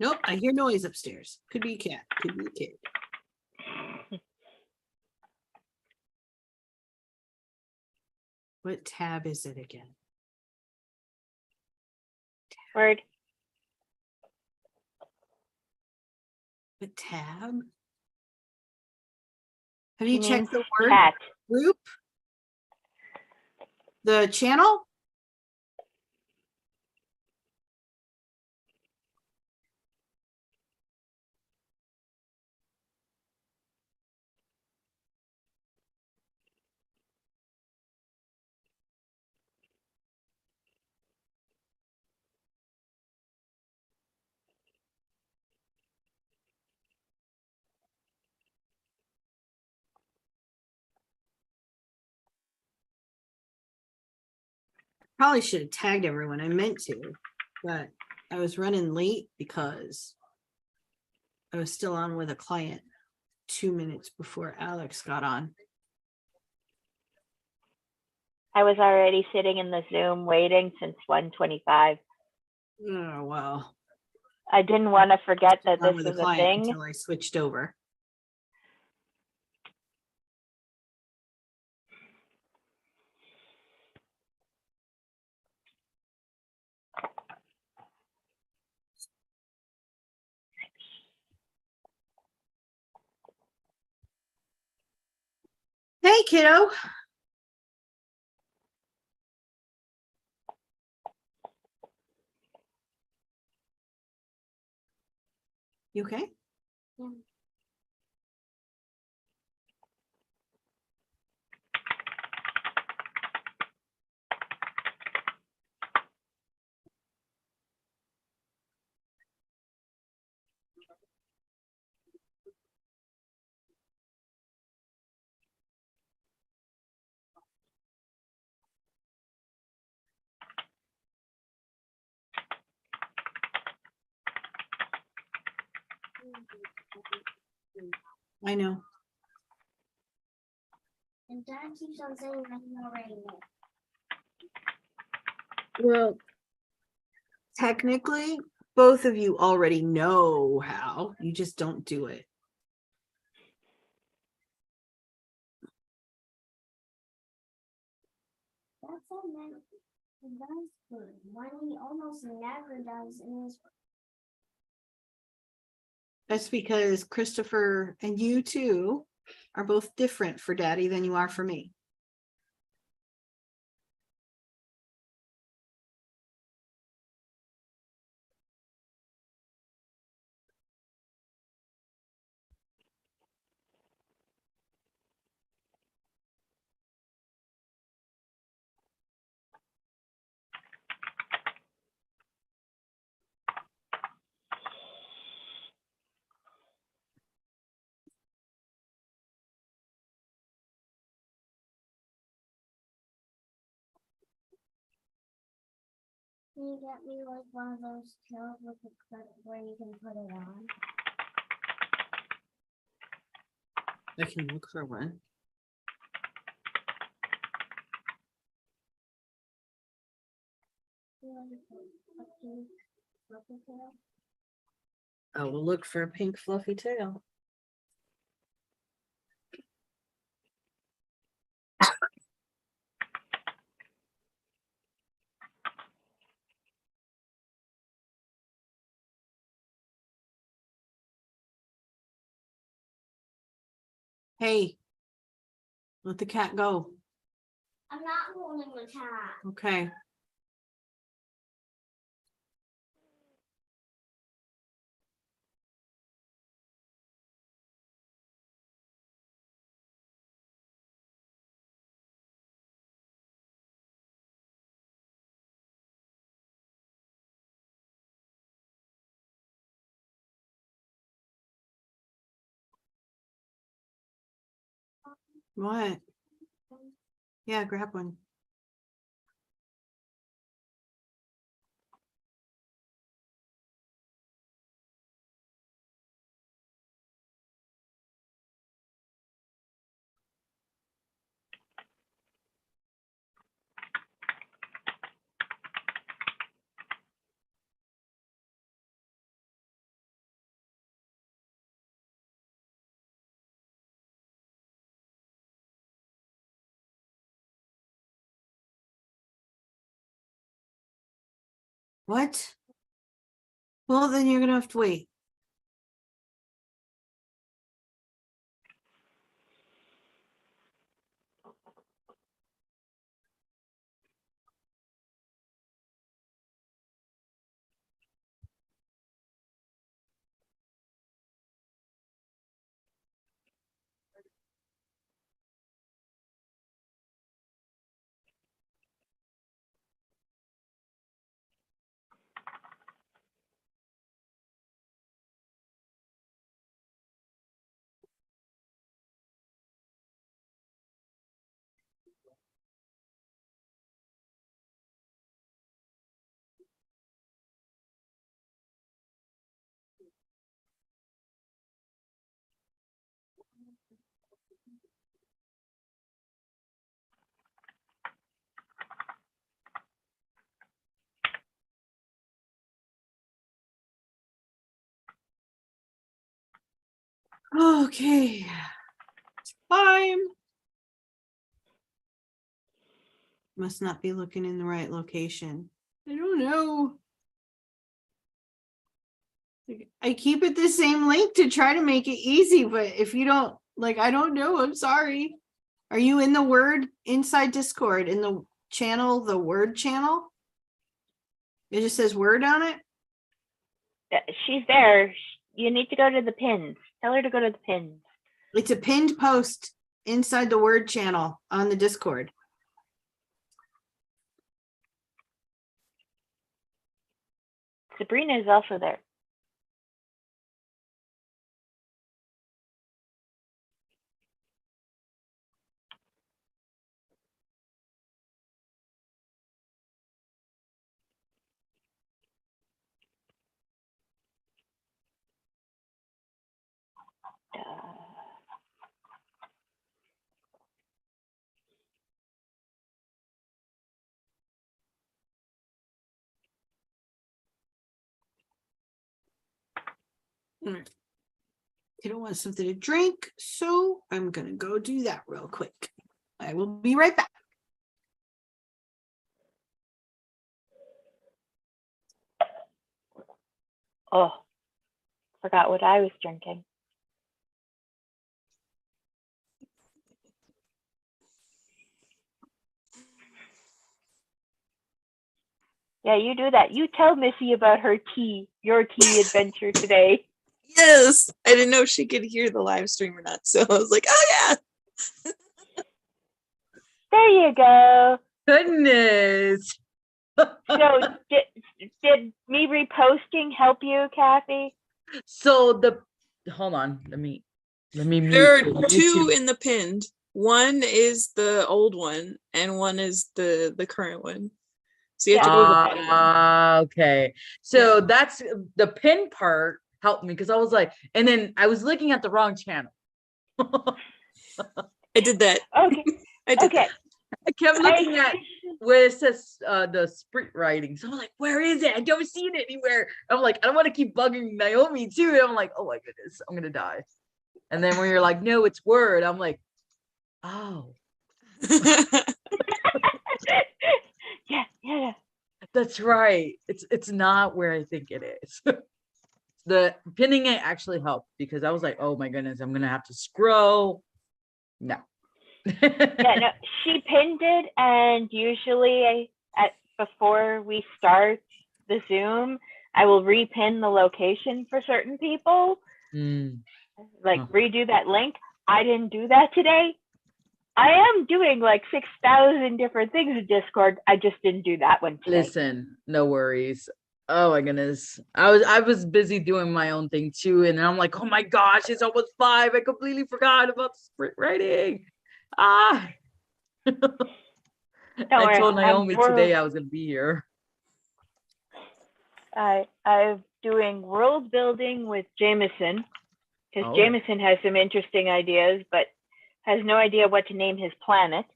Nope, I hear noise upstairs. Could be a cat, could be a kid. What tab is it again? Word. What tab? Have you She checked the means word cat. group? The channel? Probably should have tagged everyone. I meant to, but I was running late because I was still on with a client 2 minutes before Alex got on. I was already sitting in the Zoom waiting since 1:25. Oh, well. I didn't want to forget that On this with was a a client thing. until I switched over. Hey, kiddo. You okay? Yeah. I know. And Dad keeps on saying that he already knows. Well, technically, both of you already know how. You just don't do it. That's so many. He does food. One he almost never does in his. That's because Christopher and you too are both different for Daddy than you are for me. Can you get me like one of those tails with the clip where you can put it on? I can look for one. You know, a pink fluffy tail. I will look for a pink fluffy tail. Hey, let the cat go. I'm not holding the cat. Okay. What? Yeah, grab one. What? Well, then you're gonna have to wait. Okay. Time. Must not be looking in the right location. I don't know. I keep it the same link to try to make it easy, but if you don't like, I don't know. I'm sorry. Are you in the Word inside Discord in the channel, the Word channel? It just says Word on it. She's there. You need to go to the pins. Tell her to go to the pins. It's a pinned post inside the Word channel on the Discord. Sabrina is also there. I don't want something to drink, so I'm gonna go do that real quick. I will be right back. Oh, forgot what I was drinking. Yeah, you do that. You tell Missy about her tea, your tea adventure today. Yes, I didn't know she could hear the live stream or not, so I was like, oh yeah. There you go. Goodness. So did me reposting help you, Kathy? So hold on, let me mute There the are two YouTube. in the pinned. One is the old one, and one is the current one. So you have to go to the bottom one. Okay. So that's the pin part helped me because I was like, and then I was looking at the wrong channel. I did that. Okay. I did Okay. that. I kept looking at where it says the sprint writing. So I'm like, where is it? I don't see it anywhere. I'm like, I don't want to keep bugging Naomi too. And I'm like, oh my goodness, I'm gonna die. And then when you're like, no, it's Word, I'm like, oh. Yeah. That's right. It's not where I think it is. The pinning it actually helped because I was like, oh my goodness, I'm gonna have to scroll. No. Yeah, no, she pinned it, and usually before we start the Zoom, I will repin the location for certain people, like redo that link. I didn't do that today. I am doing like 6,000 different things in Discord. I just didn't do that one today. Listen, no worries. Oh my goodness. I was busy doing my own thing too. And I'm like, oh my gosh, it's almost 5. I completely forgot about the sprint writing. I told Naomi today I was gonna be here. I'm doing world building with Jameson, because Jameson has some interesting ideas, but has no idea what to name his planet,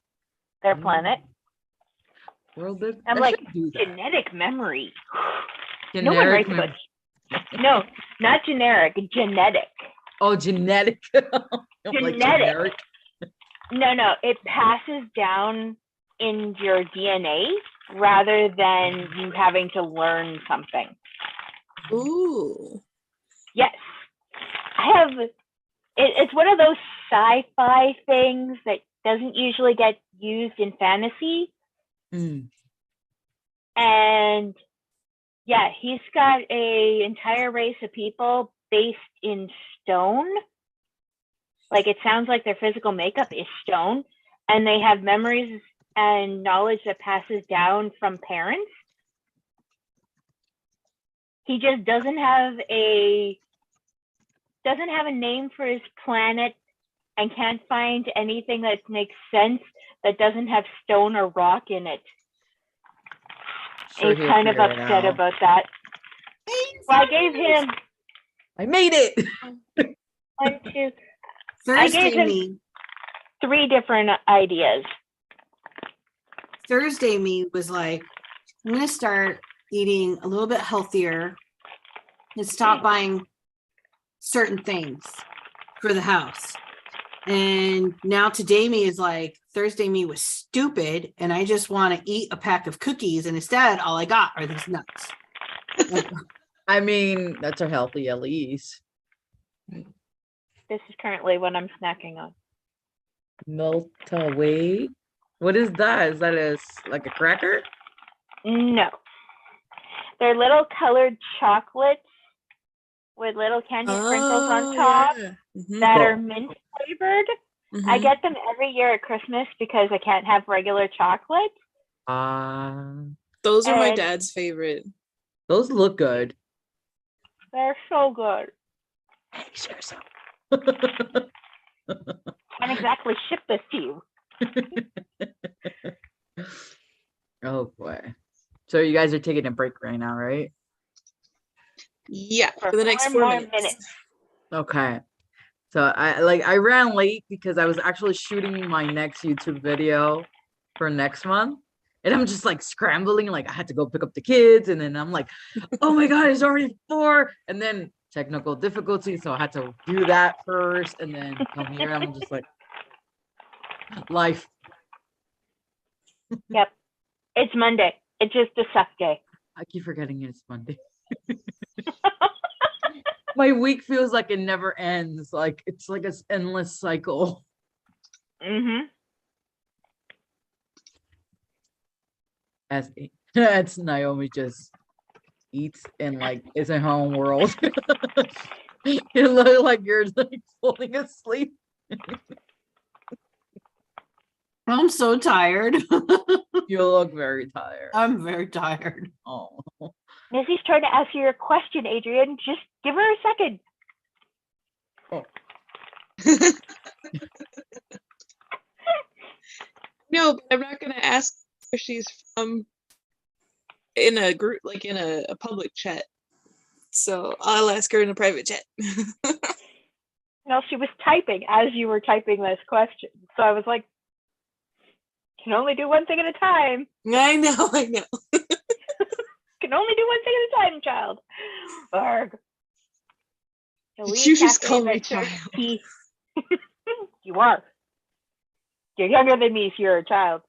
their planet. World building. I'm like, genetic memory. Generic no one writes about. No, not generic, genetic. Oh, genetic. Genetic. No, it passes down in your DNA rather than you having to learn something. Ooh. Yes. I have, it's one of those sci-fi things that doesn't usually get used in fantasy. And yeah, he's got an entire race of people based in stone. Like, it sounds like their physical makeup is stone, and they have memories and knowledge that passes down from parents. He just doesn't have a name for his planet and can't find anything that makes sense that doesn't have stone or rock in it. Sure, he's kind of upset about that. Well, I made it. 1, 2. Thursday I gave him 3 different ideas. Thursday me was like, I'm gonna start eating a little bit healthier and stop buying certain things. for the house. And now today me is like, Thursday me was stupid and I just want to eat a pack of cookies. And instead, all I got are these nuts. Like, I mean, that's a healthy at least. This is currently what I'm snacking on. Melt away. What is that? Is that like a cracker? No. They're little colored chocolates with little candy sprinkles on top yeah. Mhm. that Cool. are mint flavored. I Mhm. get them every year at Christmas because I can't have regular chocolate. Those are my and- dad's favorite. Those look good. They're so good. Share some. Can't exactly ship this to you. Oh boy. So you guys are taking a break right now, right? Yeah, For for the next 4 4 more minutes. minutes. Okay. So I ran late because I was actually shooting my next YouTube video for next month. And I'm just like scrambling, like I had to go pick up the kids, and then I'm like, oh my god, it's already 4. And then technical difficulty, so I had to do that first and then come here. I'm just like, life. Yep. It's Monday. It's just a suck day. I keep forgetting it's Monday. My week feels like it never ends. Like it's like an endless cycle. As Naomi just eats and like is in her own world. You look like you're like falling asleep. I'm so tired. You look very tired. I'm very tired. Oh. Missy's trying to ask you a question, Adrian. Just give her a second. No, but I'm not gonna ask where she's from in a group, like in a public chat. So I'll ask her in a private chat. No, she was typing as you were typing this question. So I was like, can only do one thing at a time. I know. Can only do one thing at a time, child. Arg. So You just call me that serves child. tea. You are. You're younger than me, so you're a child.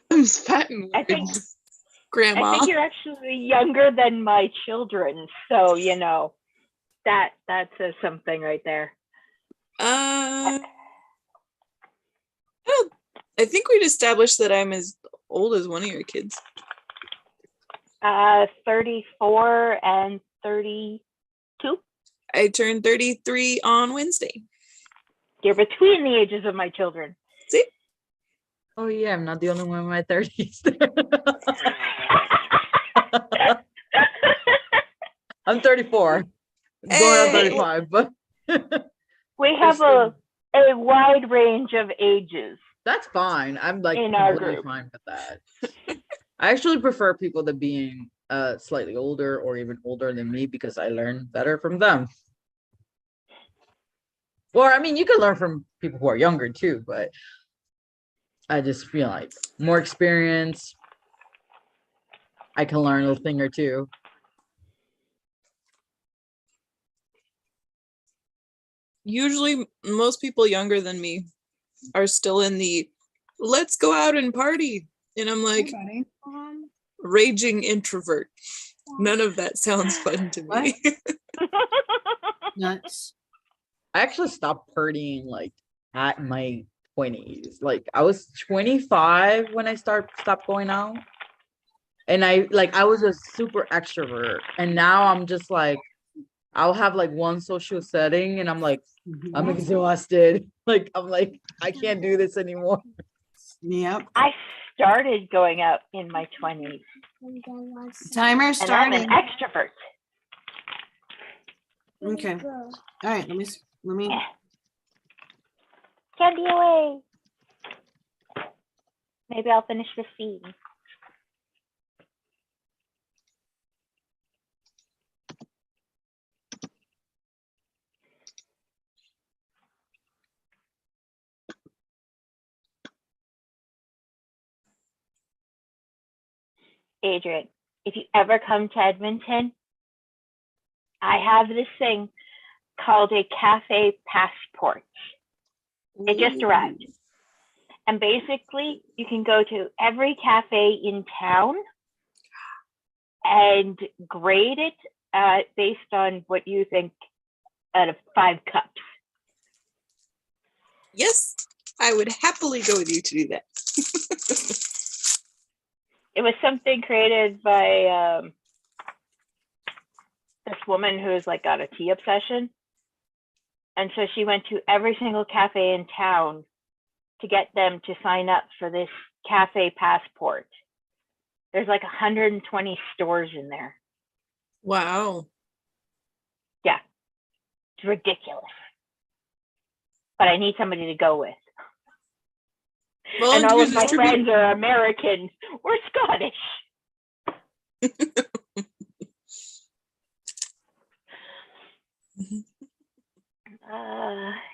I'm fat and I think- weird, Grandma. I think you're actually younger than my children. So, you know, that says something right there. I think we'd established that I'm as old as one of your kids. 34 and 32. I turned 33 on Wednesday. You're between the ages of my children. See? Oh yeah, I'm not the only one in my 30s. I'm 34. Going on Hey. 35, but We have a wide range of ages. that's fine. I'm like In our completely group. fine with that. I actually prefer people that being slightly older or even older than me because I learn better from them. Or I mean, you can learn from people who are younger too, but I just feel like more experience. I can learn a thing or two. Usually, most people younger than me are still in the let's go out and party. And I'm like, raging introvert. None of that sounds fun to me. Nuts. I actually stopped partying like at my 20s. Like I was 25 when I stopped going out. And I was a super extrovert. And now I'm just like, I'll have like one social setting and I'm like, I'm exhausted. Like I'm like, I can't do this anymore. Yep. I started going out in my 20s, Timer and I'm starting. an extrovert. Okay. All right. Let me. Candy away. Maybe I'll finish the scene. Adrian, if you ever come to Edmonton, I have this thing called a cafe passport. It just arrived. And basically, you can go to every cafe in town and grade it based on what you think out of 5 cups. Yes, I would happily go with you to do that. It was something created by this woman who's like got a tea obsession. And so she went to every single cafe in town to get them to sign up for this cafe passport. There's like 120 stores in there. Wow. Yeah, it's ridiculous. But I need somebody to go with. And all of my friends are American or Scottish.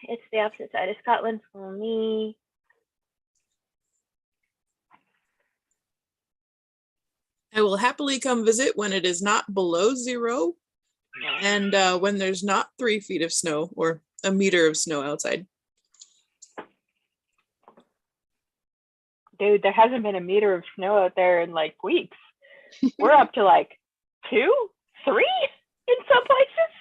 It's the opposite side of Scotland for me. I will happily come visit when it is not below 0 and when there's not 3 feet of snow or a meter of snow outside. Dude, there hasn't been a meter of snow out there in like weeks. We're up to like 2, 3 in some places.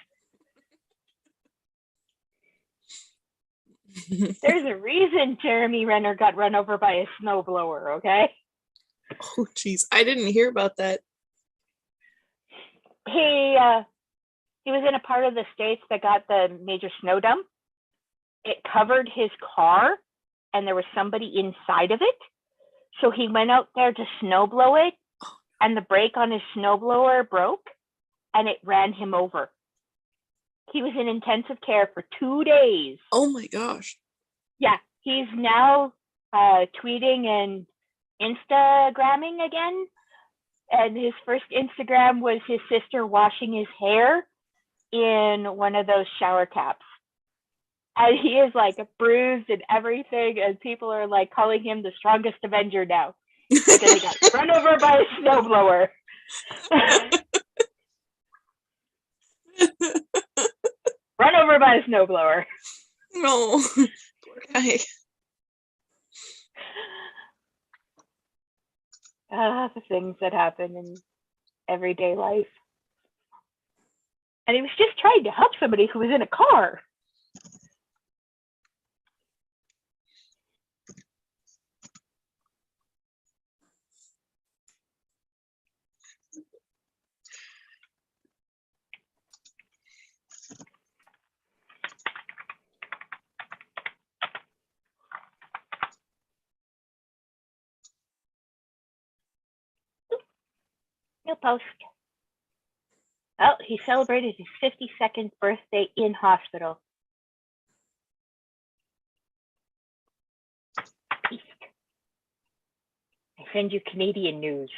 There's a reason Jeremy Renner got run over by a snowblower, okay? Oh, geez. I didn't hear about that. He was in a part of the States that got the major snow dump. It covered his car, and there was somebody inside of it. So he went out there to snowblow it, and the brake on his snowblower broke, and it ran him over. He was in intensive care for 2 days. Oh my gosh. Yeah, he's now tweeting and Instagramming again. And his first Instagram was his sister washing his hair in one of those shower caps. And he is like bruised and everything, and people are like calling him the strongest Avenger now because he got run over by a snowblower. Run over by a snowblower. No, poor guy. The things that happen in everyday life. And he was just trying to help somebody who was in a car. No post. Oh, he celebrated his 52nd birthday in hospital. Beast. I send you Canadian news.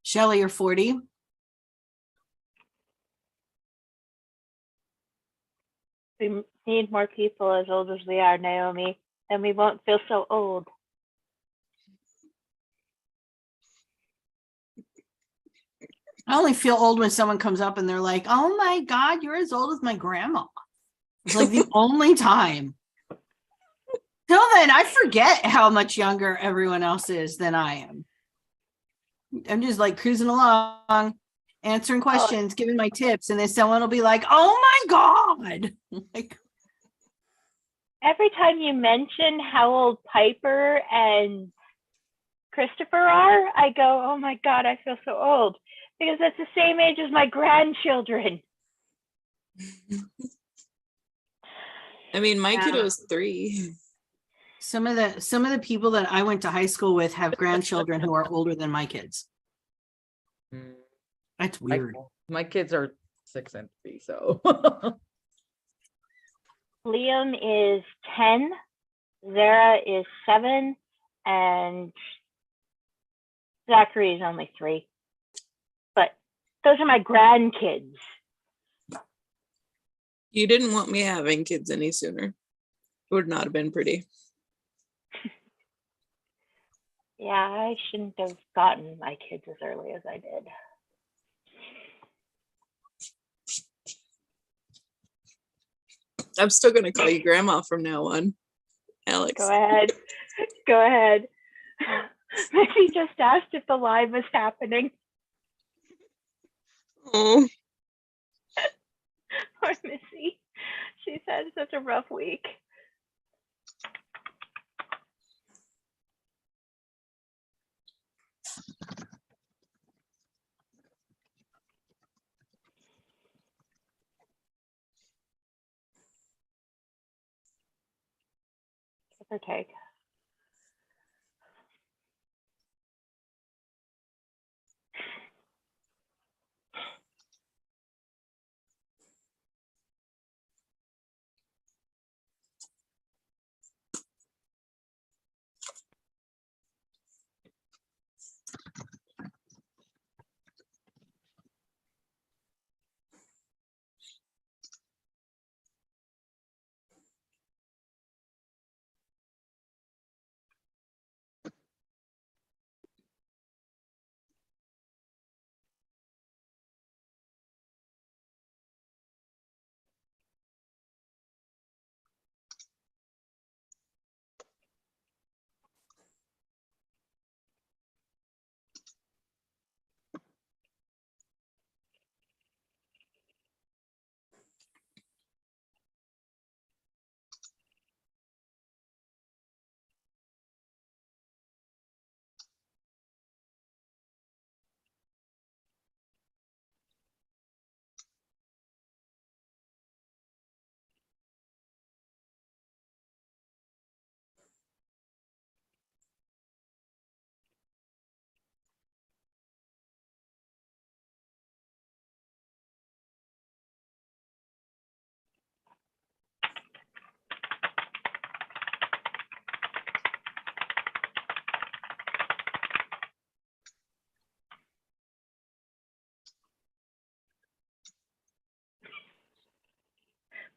Shelly, you're 40. We need more people as old as we are, Naomi. Then we won't feel so old. I only feel old when someone comes up and they're like, "Oh my God, you're as old as my grandma." It's like the only time. Till then, I forget how much younger everyone else is than I am. I'm just like cruising along, answering questions, giving my tips, and then someone will be like, "Oh my God." Like, Every time you mention how old Piper and Christopher are, I go, oh my God, I feel so old. Because that's the same age as my grandchildren. I mean, my Yeah. kiddo's 3. some of the people that I went to high school with have grandchildren who are older than my kids. Mm, That's my- weird. My kids are 6 and 3, so Liam is 10, Zara is 7, and Zachary is only 3. But those are my grandkids. You didn't want me having kids any sooner. It would not have been pretty. Yeah, I shouldn't have gotten my kids as early as I did. I'm still gonna call you grandma from now on, Alex. Go ahead. Go ahead. Missy just asked if the live is happening. Oh, Poor Missy. She's had such a rough week. Give or take.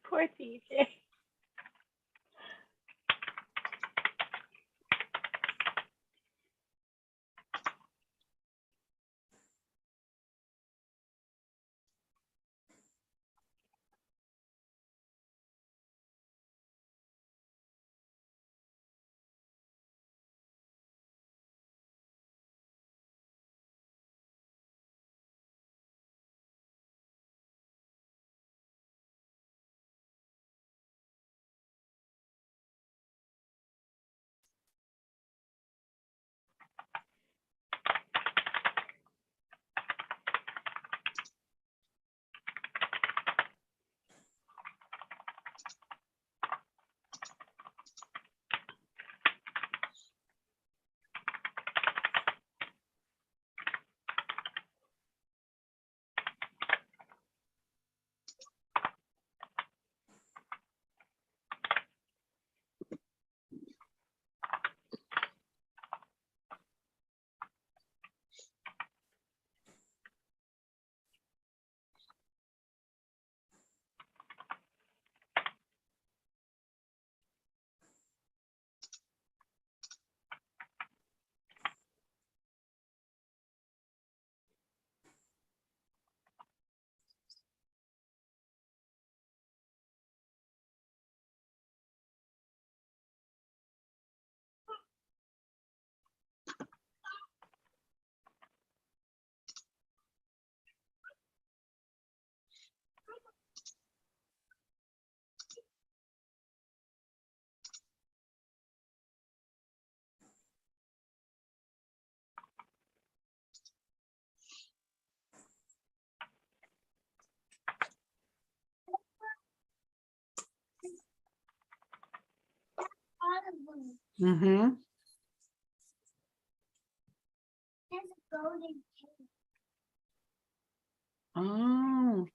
Poor TJ. Mm-hmm. There's a golden cake. Oh.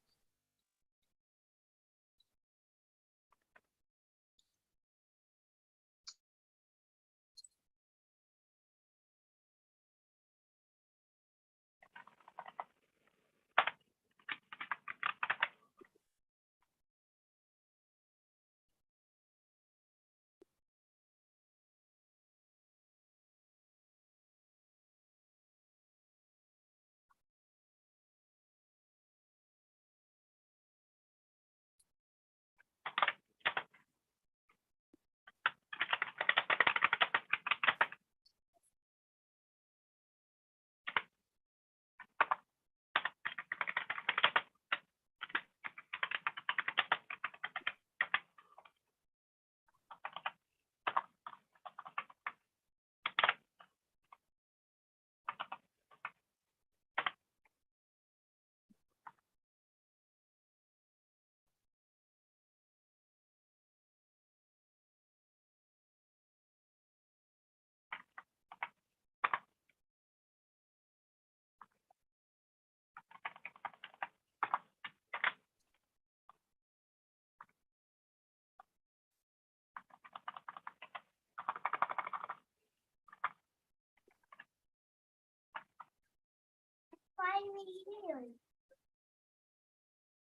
Finally here.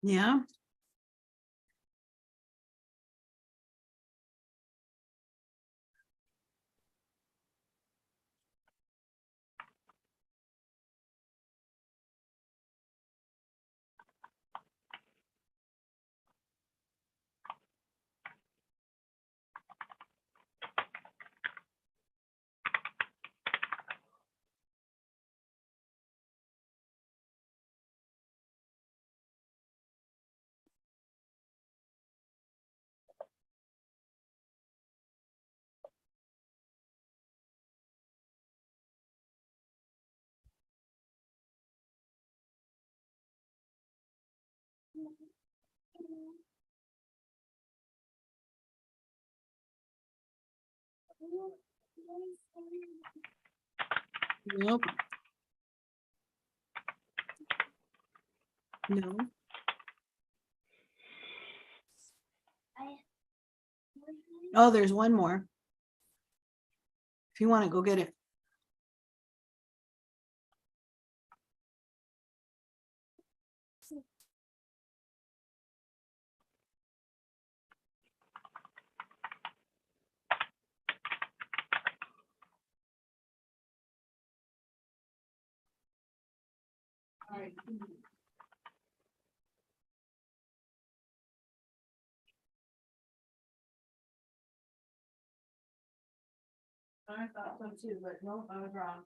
Yeah. Nope. No. Oh, there's one more. If you want to go get it. I thought so too, but no, I was wrong.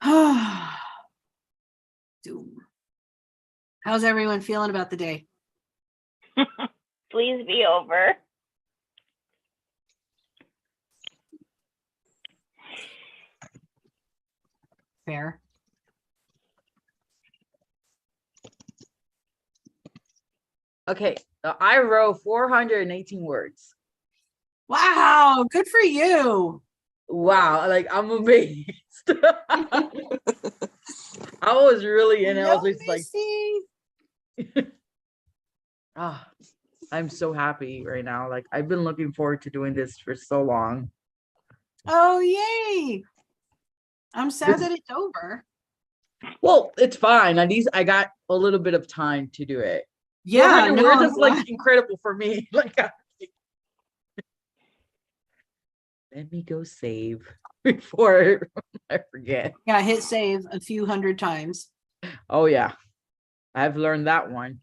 Doom. How's everyone feeling about the day? Please be over. Fair. Okay, I wrote 418 words. Wow, good for you. Wow, like I'm amazed. I was really in it. I was just like, Missy. ah, I'm so happy right now. Like I've been looking forward to doing this for so long. Oh, yay. I'm sad This- that it's over. Well, it's fine. At least I got a little bit of time to do it. Yeah, 400 no, words I'm is like glad. incredible for me. Like, let me go save before I forget. Yeah, hit save a few hundred times. Oh yeah, I've learned that one.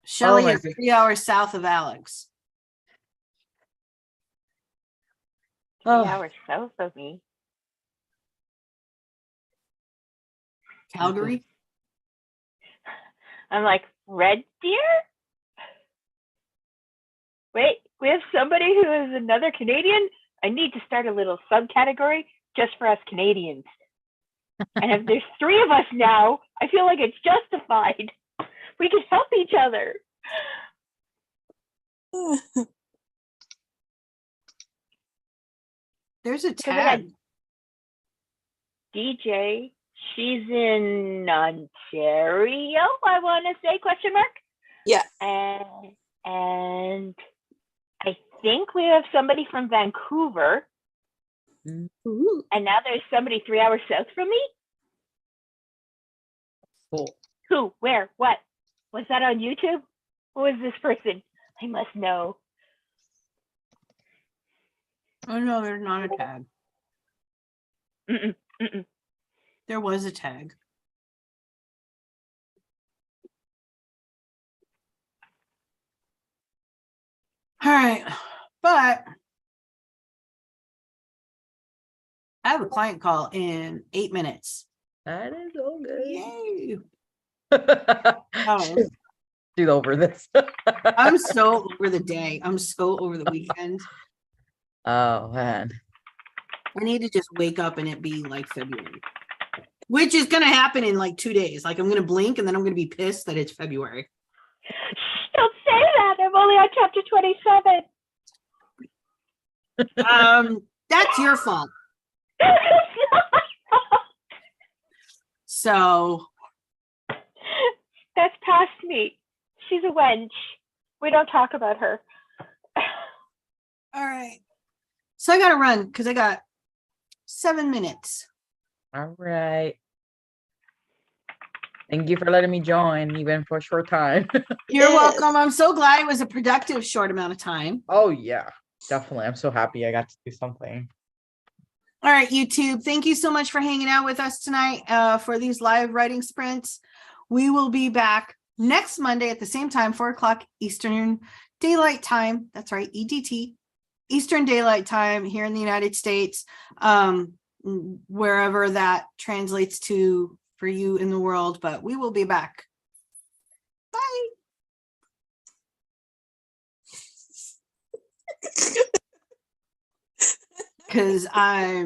Shelly my is goodness. 3 hours south of Alex. 3 Oh, hours south of me. Calgary. I'm like, Red Deer? Wait, we have somebody who is another Canadian? I need to start a little subcategory just for us Canadians. And if there's 3 of us now, I feel like it's justified. We can help each other. There's a Because I got tag. DJ. She's in Ontario, I want to say, question mark. Yeah. And I think we have somebody from Vancouver. Ooh. And now there's somebody 3 hours south from me. cool. Who? Where? What? Was that on YouTube? Who is this person? I must know. Oh no, there's not a tag. Mm-mm, mm-mm. There was a tag. All right, but I have a client call in 8 minutes. That is so good. Yay. She's over this. I'm so over the day. I'm so over the weekend. Oh man. I need to just wake up and it be like February, which is going to happen in like 2 days. Like I'm going to blink and then I'm going to be pissed that it's February. Don't say that. I'm only on chapter 27. That's your fault. So That's past me. She's a wench. We don't talk about her. all right. So I got to run because I got 7 minutes. All right. Thank you for letting me join, even for a short time. You're Yes. welcome. I'm so glad it was a productive short amount of time. Oh yeah, definitely. I'm so happy I got to do something. All right, YouTube. Thank you so much for hanging out with us tonight for these live writing sprints. We will be back next Monday at the same time, 4:00 Eastern Daylight Time. That's right, EDT, Eastern Daylight Time here in the United States, wherever that translates to for you in the world. But we will be back. Bye. Because I'm